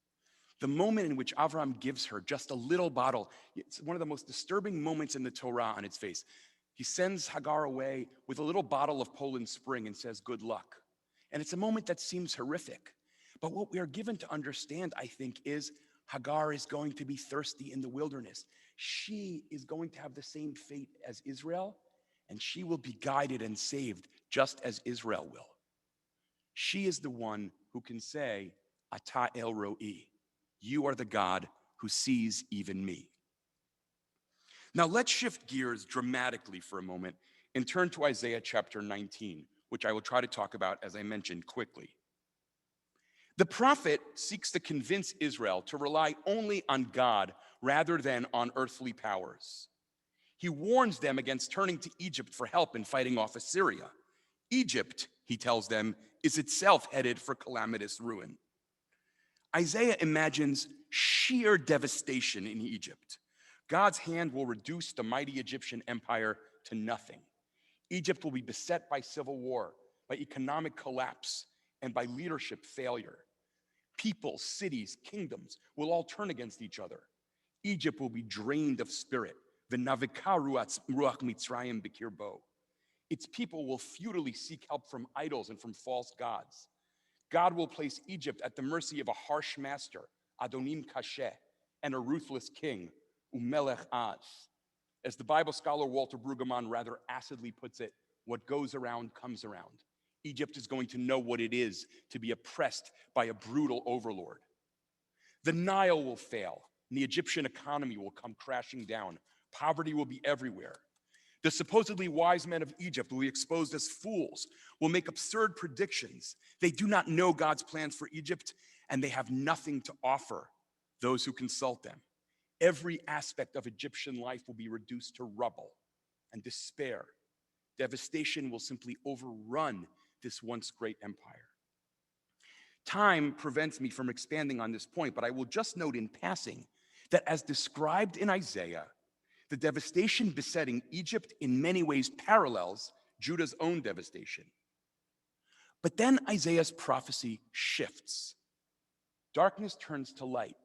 The moment in which Avraham gives her just a little bottle, it's one of the most disturbing moments in the Torah on its face. He sends Hagar away with a little bottle of Poland Spring and says, good luck. And it's a moment that seems horrific. But what we are given to understand, I think, is Hagar is going to be thirsty in the wilderness. She is going to have the same fate as Israel, and she will be guided and saved just as Israel will. She is the one who can say, Ata el Ro'i, you are the God who sees even me. Now let's shift gears dramatically for a moment and turn to Isaiah chapter 19, which I will try to talk about, as I mentioned, quickly. The prophet seeks to convince Israel to rely only on God rather than on earthly powers. He warns them against turning to Egypt for help in fighting off Assyria. Egypt, he tells them, is itself headed for calamitous ruin. Isaiah imagines sheer devastation in Egypt. God's hand will reduce the mighty Egyptian empire to nothing. Egypt will be beset by civil war, by economic collapse, and by leadership failure. People, cities, kingdoms will all turn against each other. Egypt will be drained of spirit. Its people will futilely seek help from idols and from false gods. God will place Egypt at the mercy of a harsh master, Adonim Kasheh, and a ruthless king, Umelech Az. As the Bible scholar Walter Brueggemann rather acidly puts it, what goes around comes around. Egypt is going to know what it is to be oppressed by a brutal overlord. The Nile will fail, and the Egyptian economy will come crashing down. Poverty will be everywhere. The supposedly wise men of Egypt will be exposed as fools, will make absurd predictions. They do not know God's plans for Egypt, and they have nothing to offer those who consult them. Every aspect of Egyptian life will be reduced to rubble and despair. Devastation will simply overrun this once great empire. Time prevents me from expanding on this point, but I will just note in passing that as described in Isaiah, the devastation besetting Egypt in many ways parallels Judah's own devastation. But then Isaiah's prophecy shifts. Darkness turns to light,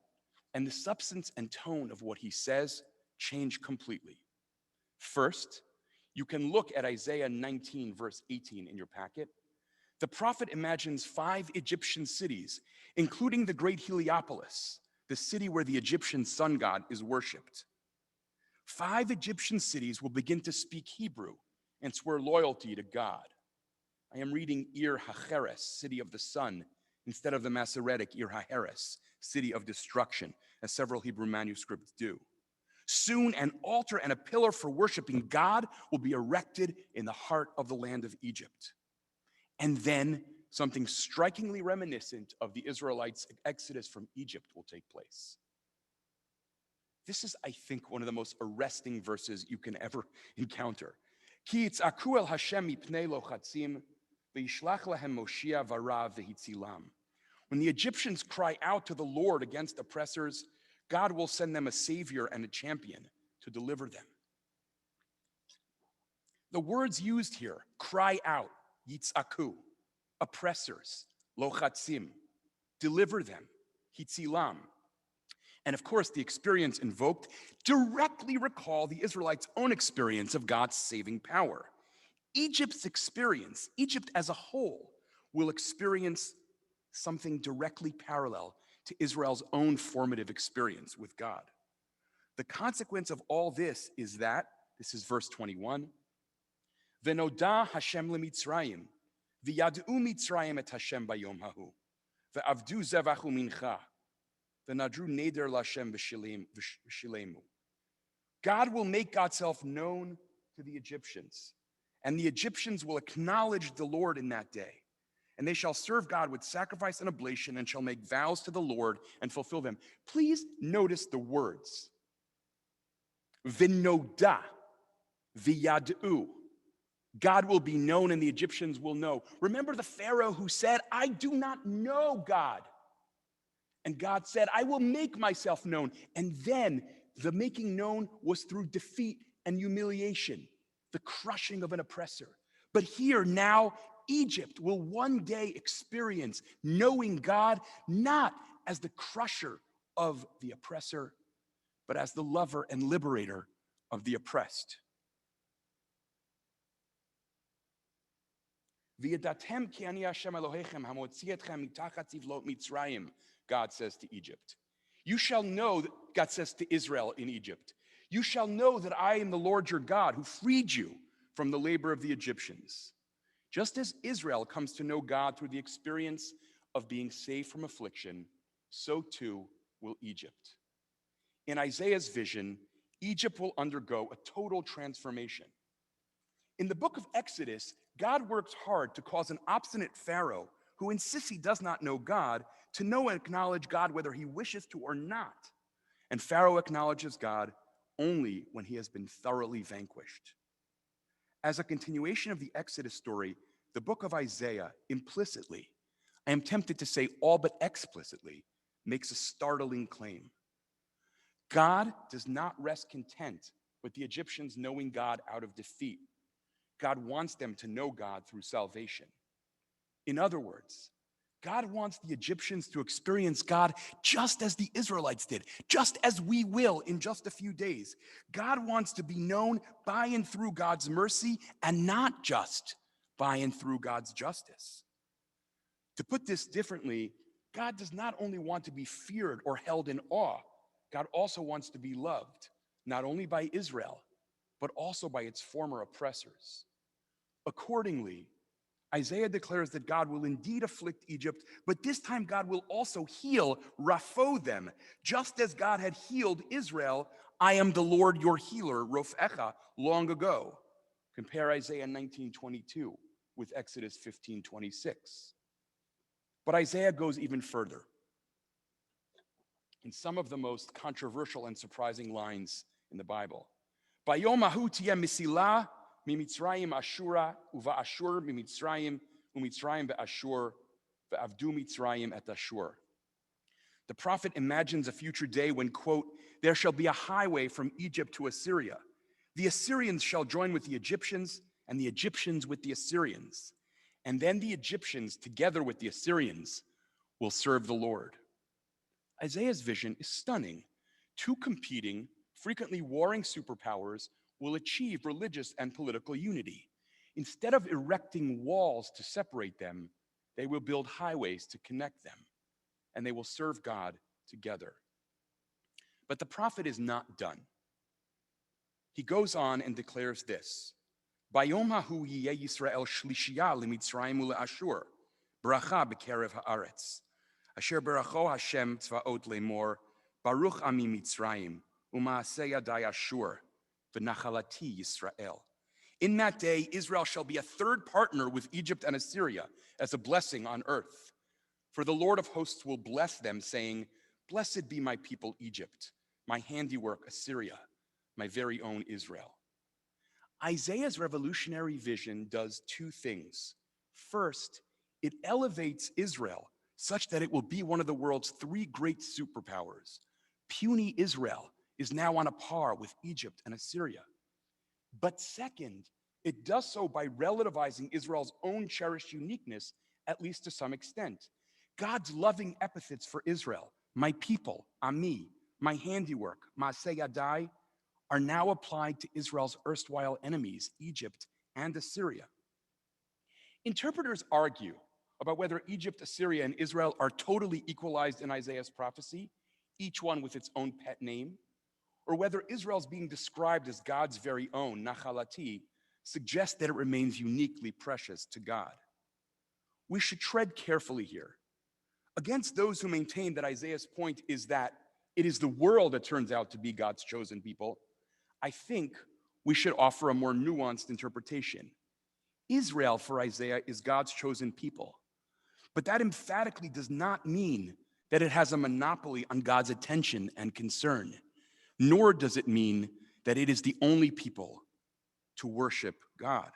and the substance and tone of what he says change completely. First, you can look at Isaiah 19, verse 18 in your packet. The prophet imagines 5 Egyptian cities, including the great Heliopolis, the city where the Egyptian sun god is worshipped. 5 Egyptian cities will begin to speak Hebrew and swear loyalty to God. I am reading Ir HaCheres, city of the sun, instead of the Masoretic Ir HaHeres, city of destruction, as several Hebrew manuscripts do. Soon an altar and a pillar for worshiping God will be erected in the heart of the land of Egypt. And then something strikingly reminiscent of the Israelites' exodus from Egypt will take place. This is, I think, one of the most arresting verses you can ever encounter. Ki yitz'aku el Hashem mipnei lochatzim, v'yishlach lahem Moshiach v'arav v'hitzilam. When the Egyptians cry out to the Lord against oppressors, God will send them a savior and a champion to deliver them. The words used here, cry out, yitz'aku, oppressors, lochatzim, deliver them, hitzilam. And of course, the experience invoked directly recall the Israelites' own experience of God's saving power. Egypt's experience, Egypt as a whole, will experience something directly parallel to Israel's own formative experience with God. The consequence of all this is that, this is verse 21, V'noda Hashem leMitzrayim, v'yad'u Mitzrayim et Hashem bayom hahu, v'avdu zevachu mincha, v'nadru neder l'Hashem v'shilemu. God will make God's self known to the Egyptians, and the Egyptians will acknowledge the Lord in that day. And they shall serve God with sacrifice and oblation and shall make vows to the Lord and fulfill them. Please notice the words. V'noda, v'yad'u. God will be known and the Egyptians will know. Remember the Pharaoh who said, I do not know God. And God said, I will make myself known. And then the making known was through defeat and humiliation, the crushing of an oppressor. But here now, Egypt will one day experience knowing God not as the crusher of the oppressor, but as the lover and liberator of the oppressed. V'yadatem ki ani Hashem Elohechem hamotzi etchem mitachat zivlot Mitzrayim, God says to Egypt. You shall know, God says to Israel in Egypt, you shall know that I am the Lord your God who freed you from the labor of the Egyptians. Just as Israel comes to know God through the experience of being saved from affliction, so too will Egypt. in Isaiah's vision, Egypt will undergo a total transformation. In the book of Exodus, God works hard to cause an obstinate Pharaoh who insists he does not know God to know and acknowledge God whether he wishes to or not. And Pharaoh acknowledges God only when he has been thoroughly vanquished. As a continuation of the Exodus story, the book of Isaiah implicitly, I am tempted to say all but explicitly, makes a startling claim. God does not rest content with the Egyptians knowing God out of defeat. God wants them to know God through salvation. In other words, God wants the Egyptians to experience God just as the Israelites did, just as we will in just a few days. God wants to be known by and through God's mercy and not just by and through God's justice. To put this differently, God does not only want to be feared or held in awe, God also wants to be loved, not only by Israel, but also by its former oppressors. Accordingly, Isaiah declares that God will indeed afflict Egypt, but this time God will also heal, rapho them, just as God had healed Israel. I am the Lord your healer, Rofecha, long ago. Compare Isaiah 19:22 with Exodus 15:26. But Isaiah goes even further. In some of the most controversial and surprising lines in the Bible. Bayom ahu tiyeh misilah mimitzrayim ashura uva ashur mimitzrayim umitzrayim be'ashur ve'avdu mitzrayim et ashur. The prophet imagines a future day when, quote, there shall be a highway from Egypt to Assyria. The Assyrians shall join with the Egyptians and the Egyptians with the Assyrians. And then the Egyptians, together with the Assyrians, will serve the Lord. Isaiah's vision is stunning. Two competing, frequently warring superpowers will achieve religious and political unity. Instead of erecting walls to separate them, they will build highways to connect them, and they will serve God together. But the prophet is not done. He goes on and declares this: Bayom hahu yiyeh Yisrael shlishiyah limitzrayim uleashur, bracha b'kerev haaretz. Asher beracho Hashem tzvaot lemor, Baruch ami Mitzrayim, u'maaseh yadai Ashur, v'nachalati Yisrael. In that day, Israel shall be a third partner with Egypt and Assyria as a blessing on earth. For the Lord of hosts will bless them, saying, Blessed be my people Egypt, my handiwork Assyria, my very own Israel. Isaiah's revolutionary vision does two things. First, it elevates Israel such that it will be one of the world's three great superpowers. Puny Israel is now on a par with Egypt and Assyria. But second, it does so by relativizing Israel's own cherished uniqueness, at least to some extent. God's loving epithets for Israel, my people, Ami, my handiwork, Maaseh Yadai, are now applied to Israel's erstwhile enemies, Egypt and Assyria. Interpreters argue about whether Egypt, Assyria, and Israel are totally equalized in Isaiah's prophecy, each one with its own pet name, or whether Israel's being described as God's very own, Nachalati, suggests that it remains uniquely precious to God. We should tread carefully here. Against those who maintain that Isaiah's point is that it is the world that turns out to be God's chosen people, I think we should offer a more nuanced interpretation. Israel, for Isaiah, is God's chosen people. But that emphatically does not mean that it has a monopoly on God's attention and concern, nor does it mean that it is the only people to worship God.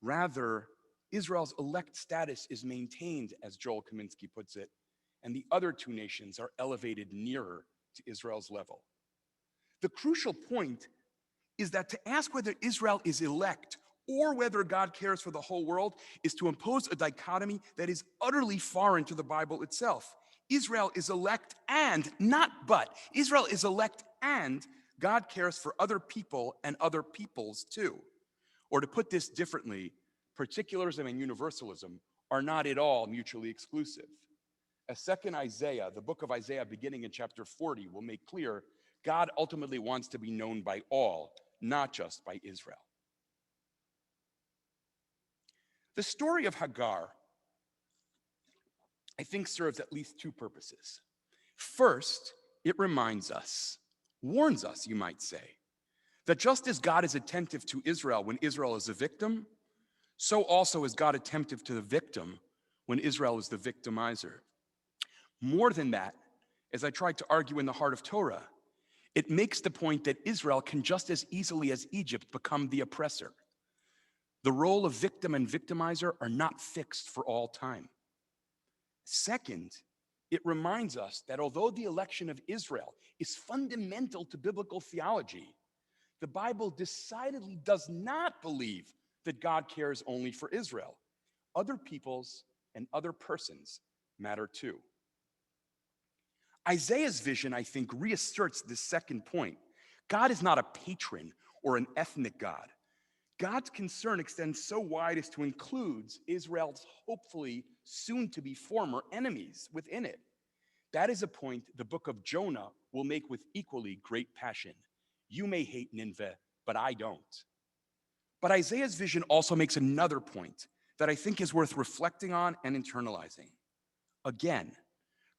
Rather, Israel's elect status is maintained, as Joel Kaminsky puts it, and the other two nations are elevated nearer to Israel's level. The crucial point is that to ask whether Israel is elect or whether God cares for the whole world is to impose a dichotomy that is utterly foreign to the Bible itself. Israel is elect and, not but, Israel is elect and God cares for other people and other peoples too. Or to put this differently, particularism and universalism are not at all mutually exclusive. As second Isaiah, the book of Isaiah beginning in chapter 40 will make clear, God ultimately wants to be known by all, not just by Israel. The story of Hagar, I think, serves at least two purposes. First, it reminds us warns us, you might say, that just as God is attentive to Israel when Israel is a victim, so also is God attentive to the victim when Israel is the victimizer. More than that, as I tried to argue in the Heart of Torah, it makes the point that Israel can just as easily as Egypt become the oppressor. The role of victim and victimizer are not fixed for all time. Second, it reminds us that although the election of Israel is fundamental to biblical theology, the Bible decidedly does not believe that God cares only for Israel. Other peoples and other persons matter too. Isaiah's vision, I think, reasserts this second point. God is not a patron or an ethnic God. God's concern extends so wide as to include Israel's hopefully soon-to-be former enemies within it. That is a point the book of Jonah will make with equally great passion. You may hate Nineveh, but I don't. But Isaiah's vision also makes another point that I think is worth reflecting on and internalizing. Again,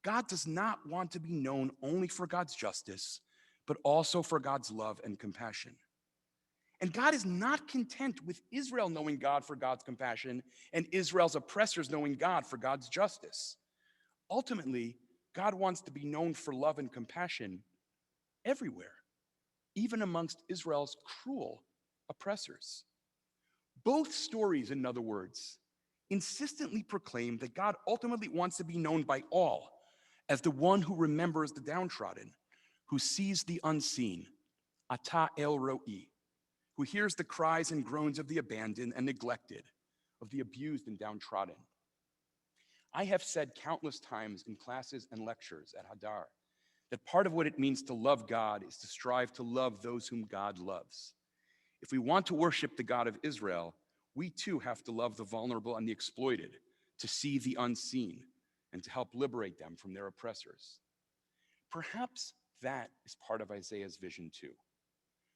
God does not want to be known only for God's justice, but also for God's love and compassion. And God is not content with Israel knowing God for God's compassion and Israel's oppressors knowing God for God's justice. Ultimately, God wants to be known for love and compassion everywhere, even amongst Israel's cruel oppressors. Both stories, in other words, insistently proclaim that God ultimately wants to be known by all as the one who remembers the downtrodden, who sees the unseen, Ata El Roi, who hears the cries and groans of the abandoned and neglected, of the abused and downtrodden. I have said countless times in classes and lectures at Hadar that part of what it means to love God is to strive to love those whom God loves. If we want to worship the God of Israel, we too have to love the vulnerable and the exploited, to see the unseen, and to help liberate them from their oppressors. Perhaps that is part of Isaiah's vision too.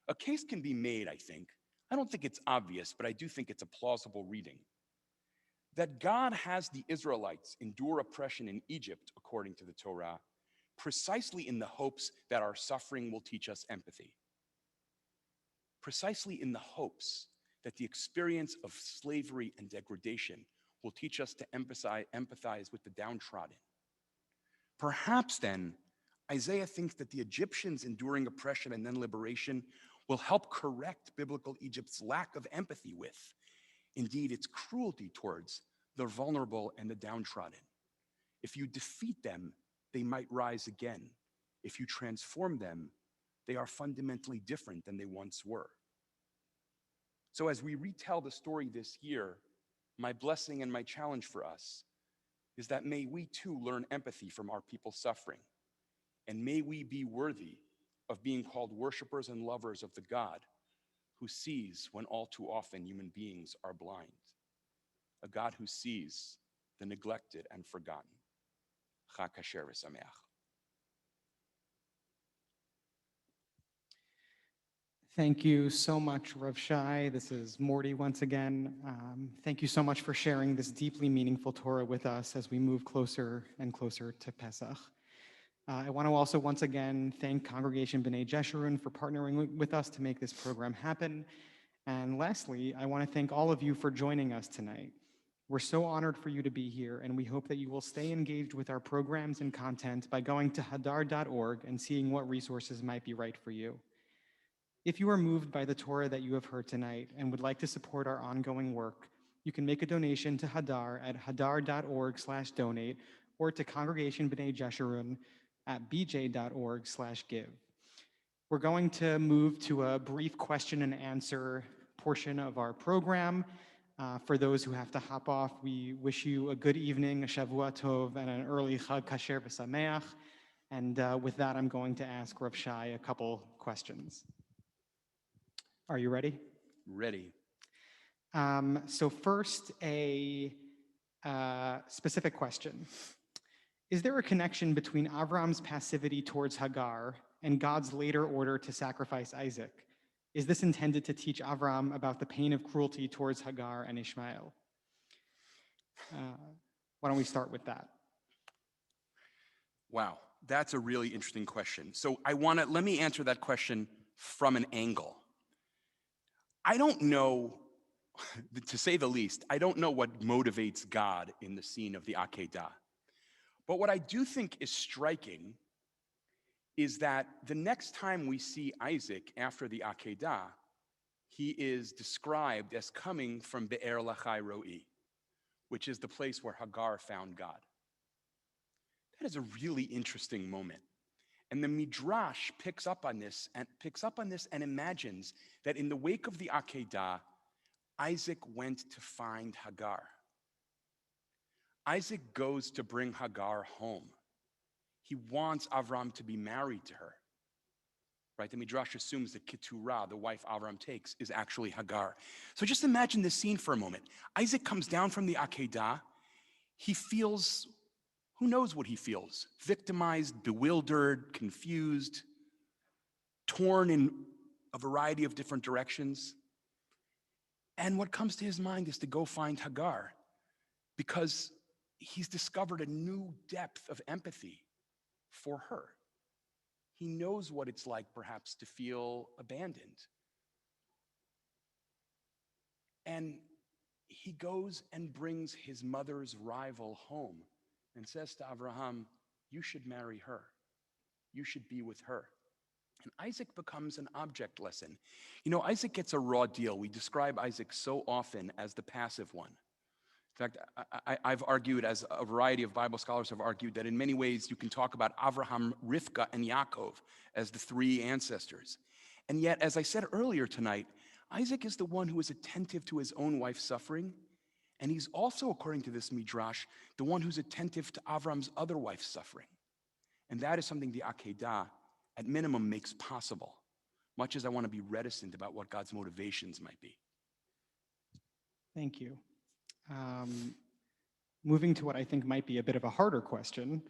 A case can be made, I think. I don't think it's obvious, but I do think it's a plausible reading. That God has the Israelites endure oppression in Egypt, according to the Torah, precisely in the hopes that our suffering will teach us empathy. Precisely in the hopes that the experience of slavery and degradation will teach us to empathize with the downtrodden. Perhaps then, Isaiah thinks that the Egyptians enduring oppression and then liberation will help correct biblical Egypt's lack of empathy with, indeed, its cruelty towards the vulnerable and the downtrodden. If you defeat them, they might rise again. If you transform them, they are fundamentally different than they once were. So as we retell the story this year, my blessing and my challenge for us is that may we too learn empathy from our people's suffering, and may we be worthy of being called worshipers and lovers of the God who sees when all too often human beings are blind, a God who sees the neglected and forgotten. Chag Kasher v'Sameach. Thank you so much, Rav Shai. This is Morty once again. Thank you so much for sharing this deeply meaningful Torah with us as we move closer and closer to Pesach. I want to also once again thank Congregation B'nai Jeshurun for partnering with us to make this program happen. And lastly, I want to thank all of you for joining us tonight. We're so honored for you to be here, and we hope that you will stay engaged with our programs and content by going to hadar.org and seeing what resources might be right for you. If you are moved by the Torah that you have heard tonight and would like to support our ongoing work, you can make a donation to Hadar at hadar.org/donate or to Congregation B'nai Jeshurun at bj.org/give. We're going to move to a brief question and answer portion of our program. For those who have to hop off, we wish you a good evening, a Shavua Tov, and an early Chag Kasher v'Sameach. And with that, I'm going to ask Rav Shai a couple questions. Are you ready? Ready. So first, a specific question. Is there a connection between Avraham's passivity towards Hagar and God's later order to sacrifice Isaac? Is this intended to teach Avraham about the pain of cruelty towards Hagar and Ishmael? Why don't we start with that? Wow, That's a really interesting question. So let me answer that question from an angle. I don't know, to say the least, I don't know what motivates God in the scene of the Akedah. But what I do think is striking is that the next time we see Isaac after the Akedah, he is described as coming from Be'er Lachai Ro'i, which is the place where Hagar found God. That is a really interesting moment. And the Midrash picks up on this and imagines that in the wake of the Akedah, Isaac went to find Hagar. Isaac goes to bring Hagar home. He wants Avraham to be married to her. Right? The Midrash assumes that Keturah, the wife Avraham takes, is actually Hagar. So just imagine this scene for a moment. Isaac comes down from the Akedah. He feels, who knows what he feels? Victimized, bewildered, confused, torn in a variety of different directions. And what comes to his mind is to go find Hagar, because he's discovered a new depth of empathy for her. He knows what it's like, perhaps, to feel abandoned. And he goes and brings his mother's rival home and says to Avraham, you should marry her. You should be with her. And Isaac becomes an object lesson. You know, Isaac gets a raw deal. We describe Isaac so often as the passive one. In fact, I've argued, as a variety of Bible scholars have argued, that in many ways you can talk about Avraham, Rivka, and Yaakov as the three ancestors. And yet, as I said earlier tonight, Isaac is the one who is attentive to his own wife's suffering. And he's also, according to this Midrash, the one who's attentive to Avram's other wife's suffering. And that is something the Akedah, at minimum, makes possible, much as I want to be reticent about what God's motivations might be. Thank you. Moving to what I think might be a bit of a harder question.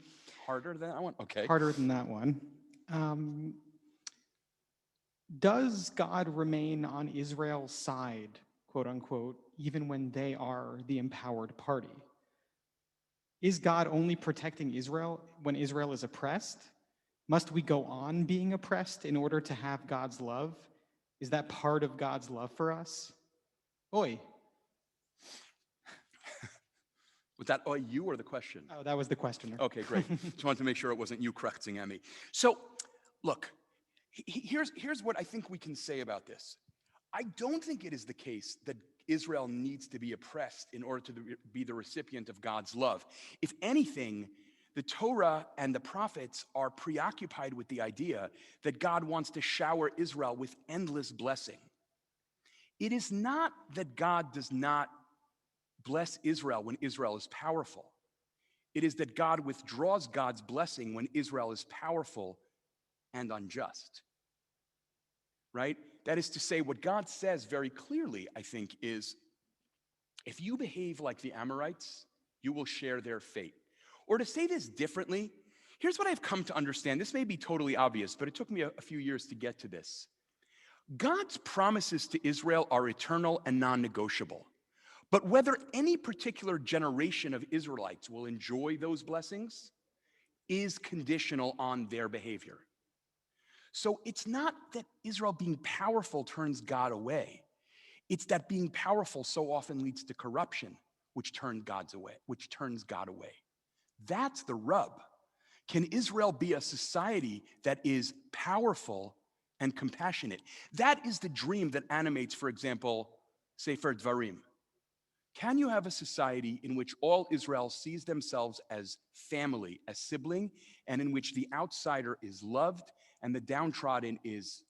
Harder than that one? Okay. Harder than that one. Does God remain on Israel's side, quote unquote, even when they are the empowered party? Is God only protecting Israel when Israel is oppressed? Must we go on being oppressed in order to have God's love? Is that part of God's love for us? Oi. Was that you or the question? Oh, that was the questioner. Okay, great. Just wanted to make sure it wasn't you correcting at me. So, look, here's what I think we can say about this. I don't think it is the case that Israel needs to be oppressed in order to be the recipient of God's love. If anything, the Torah and the prophets are preoccupied with the idea that God wants to shower Israel with endless blessing. It is not that God does not bless Israel when Israel is powerful. It is that God withdraws God's blessing when Israel is powerful and unjust. Right? That is to say, what God says very clearly, I think, is if you behave like the Amorites, you will share their fate. Or to say this differently, here's what I've come to understand. This may be totally obvious, but it took me a few years to get to this. God's promises to Israel are eternal and non-negotiable. But whether any particular generation of Israelites will enjoy those blessings is conditional on their behavior. So it's not that Israel being powerful turns God away. It's that being powerful so often leads to corruption, which turns God away. That's the rub. Can Israel be a society that is powerful and compassionate? That is the dream that animates, for example, Sefer Dvarim. Can you have a society in which all Israel sees themselves as family, as sibling, and in which the outsider is loved and the downtrodden is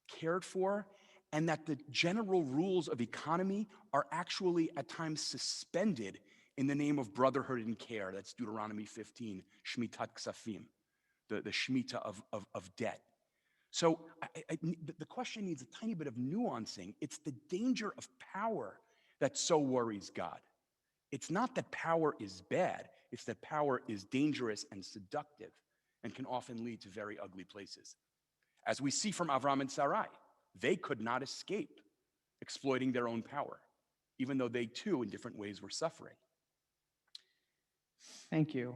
cared for, and that the general rules of economy are actually at times suspended in the name of brotherhood and care? That's Deuteronomy 15, Shmitat Ksafim, the Shemitah of debt. So the question needs a tiny bit of nuancing. It's the danger of power that so worries God. It's not that power is bad. It's that power is dangerous and seductive and can often lead to very ugly places. As we see from Avraham and Sarai, they could not escape exploiting their own power, even though they too, in different ways, were suffering. Thank you.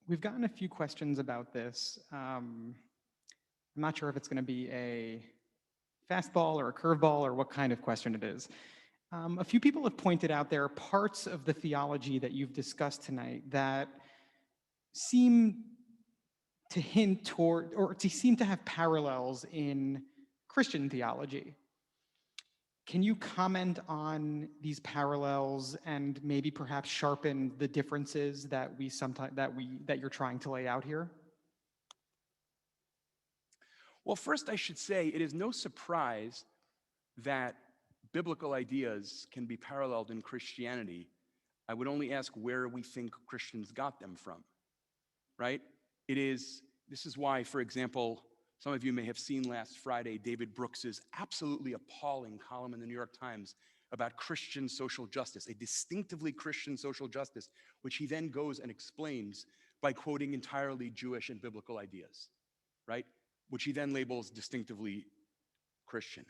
we've gotten a few questions about this. I'm not sure if it's going to be a fastball or a curveball or what kind of question it is. A few people have pointed out there are parts of the theology that you've discussed tonight that seem to hint toward, or to seem to have parallels in Christian theology. Can you comment on these parallels and maybe perhaps sharpen the differences that you're trying to lay out here? Well, first I should say it is no surprise that biblical ideas can be paralleled in Christianity. I would only ask where we think Christians got them from, right? This is why, for example, some of you may have seen last Friday David Brooks's absolutely appalling column in the New York Times about Christian social justice, a distinctively Christian social justice, which he then goes and explains by quoting entirely Jewish and biblical ideas, right? Which he then labels distinctively Christian.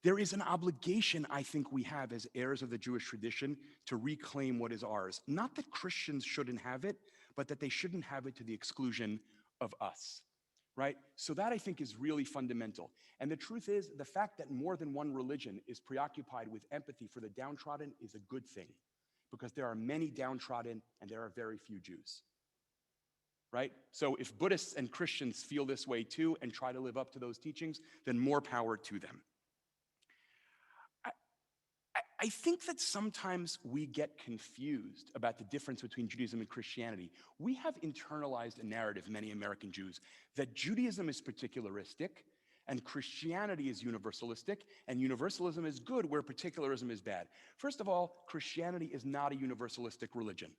There is an obligation, I think, we have as heirs of the Jewish tradition to reclaim what is ours. Not that Christians shouldn't have it, but that they shouldn't have it to the exclusion of us, right? So that, I think, is really fundamental. And the truth is, the fact that more than one religion is preoccupied with empathy for the downtrodden is a good thing, because there are many downtrodden and there are very few Jews, right? So if Buddhists and Christians feel this way too and try to live up to those teachings, then more power to them. I think that sometimes we get confused about the difference between Judaism and Christianity. We have internalized a narrative, many American Jews, that Judaism is particularistic and Christianity is universalistic, and universalism is good where particularism is bad. First of all, Christianity is not a universalistic religion.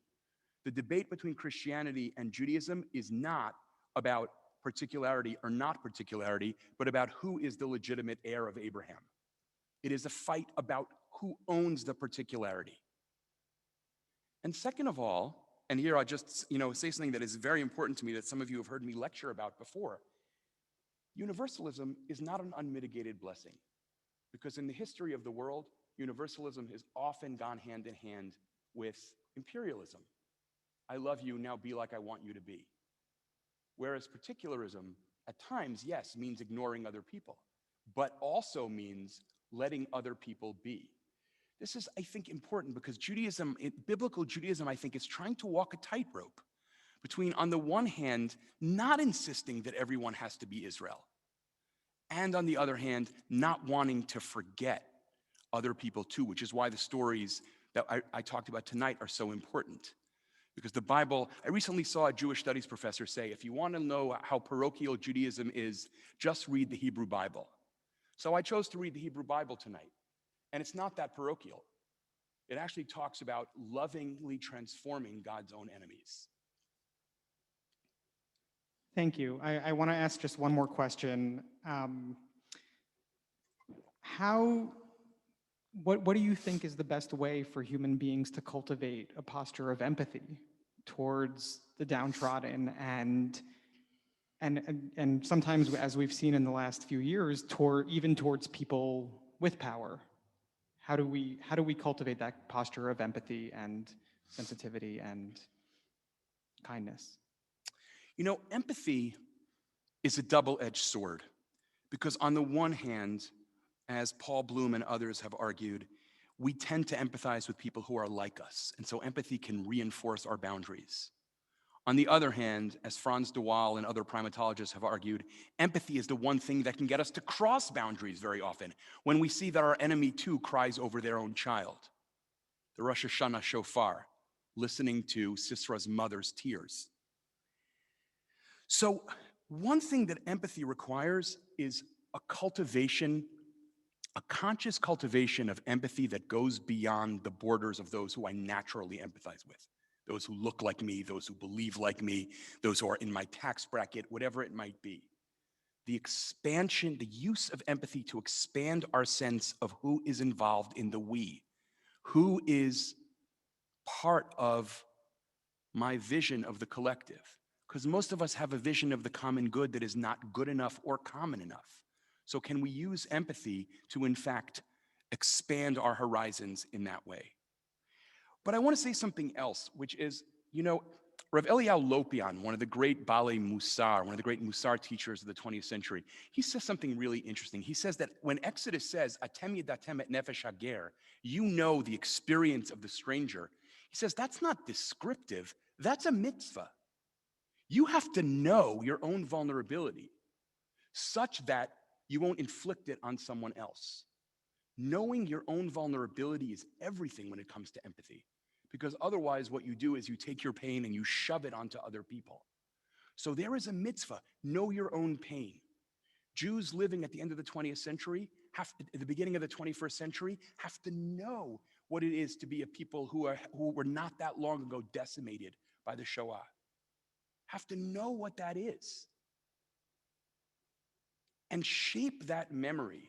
The debate between Christianity and Judaism is not about particularity or not particularity, but about who is the legitimate heir of Abraham. It is a fight about who owns the particularity. And second of all, and here I'll just say something that is very important to me that some of you have heard me lecture about before. Universalism is not an unmitigated blessing, because in the history of the world, universalism has often gone hand in hand with imperialism. I love you, now be like I want you to be. Whereas particularism, at times, yes, means ignoring other people, but also means letting other people be. This is, I think, important because biblical Judaism, I think, is trying to walk a tightrope between, on the one hand, not insisting that everyone has to be Israel, and on the other hand, not wanting to forget other people too, which is why the stories that I talked about tonight are so important. Because the Bible, I recently saw a Jewish studies professor say, if you want to know how parochial Judaism is, just read the Hebrew Bible. So I chose to read the Hebrew Bible tonight. And it's not that parochial. It actually talks about lovingly transforming God's own enemies. Thank you. I want to ask just one more question. What do you think is the best way for human beings to cultivate a posture of empathy towards the downtrodden and sometimes, as we've seen in the last few years, even towards people with power? How do we cultivate that posture of empathy and sensitivity and kindness? Empathy is a double-edged sword, because on the one hand, as Paul Bloom and others have argued, we tend to empathize with people who are like us, and so empathy can reinforce our boundaries. On the other hand, as Franz de Waal and other primatologists have argued, empathy is the one thing that can get us to cross boundaries very often, when we see that our enemy too cries over their own child. The Rosh Hashanah shofar, listening to Sisra's mother's tears. So one thing that empathy requires is a conscious cultivation of empathy that goes beyond the borders of those who I naturally empathize with. Those who look like me, those who believe like me, those who are in my tax bracket, whatever it might be. The use of empathy to expand our sense of who is involved in the we, who is part of my vision of the collective. Because most of us have a vision of the common good that is not good enough or common enough. So can we use empathy to, in fact, expand our horizons in that way? But I want to say something else, which is, Rav Eliyahu Lopian, one of the great Balei Musar, one of the great Musar teachers of the 20th century, he says something really interesting. He says that when Exodus says, Atem yidatem et nefesh hager, you know the experience of the stranger, he says that's not descriptive, that's a mitzvah. You have to know your own vulnerability such that you won't inflict it on someone else. Knowing your own vulnerability is everything when it comes to empathy. Because otherwise, what you do is you take your pain and you shove it onto other people. So there is a mitzvah, know your own pain. Jews living at the end of the 20th century, at the beginning of the 21st century, have to know what it is to be a people who were not that long ago decimated by the Shoah. Have to know what that is. And shape that memory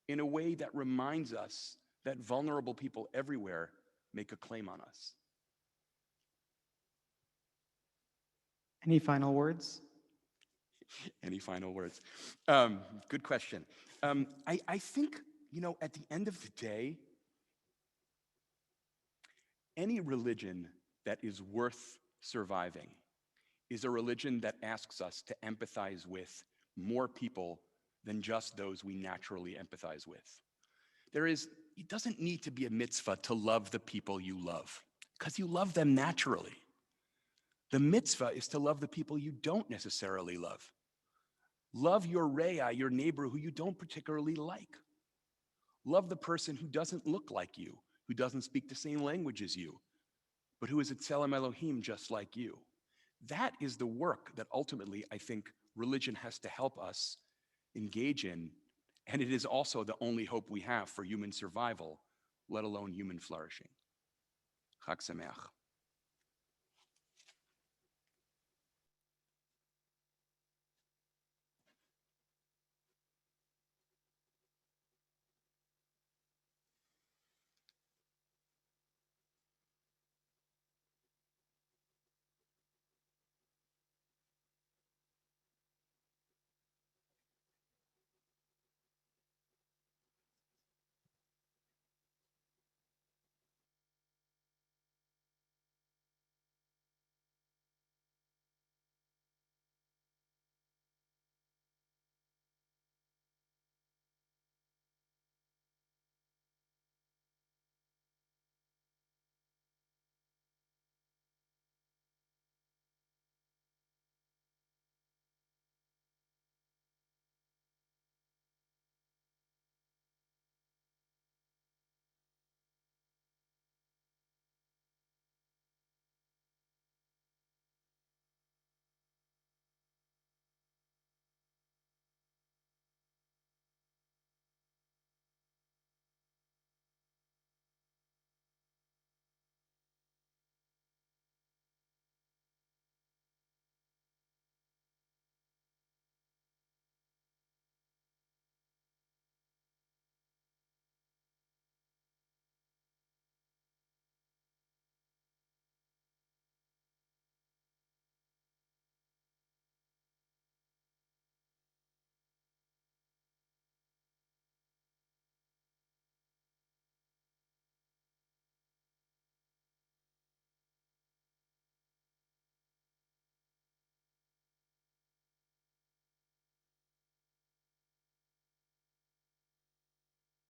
in a way that reminds us that vulnerable people everywhere make a claim on us. Any final words? Any final words? Good question. I think, at the end of the day, any religion that is worth surviving is a religion that asks us to empathize with more people than just those we naturally empathize with. It doesn't need to be a mitzvah to love the people you love, because you love them naturally. The mitzvah is to love the people you don't necessarily love. Love your re'ah, your neighbor who you don't particularly like. Love the person who doesn't look like you, who doesn't speak the same language as you, but who is a Tselem Elohim just like you. That is the work that ultimately I think religion has to help us engage in, and it is also the only hope we have for human survival, let alone human flourishing. Chag Sameach.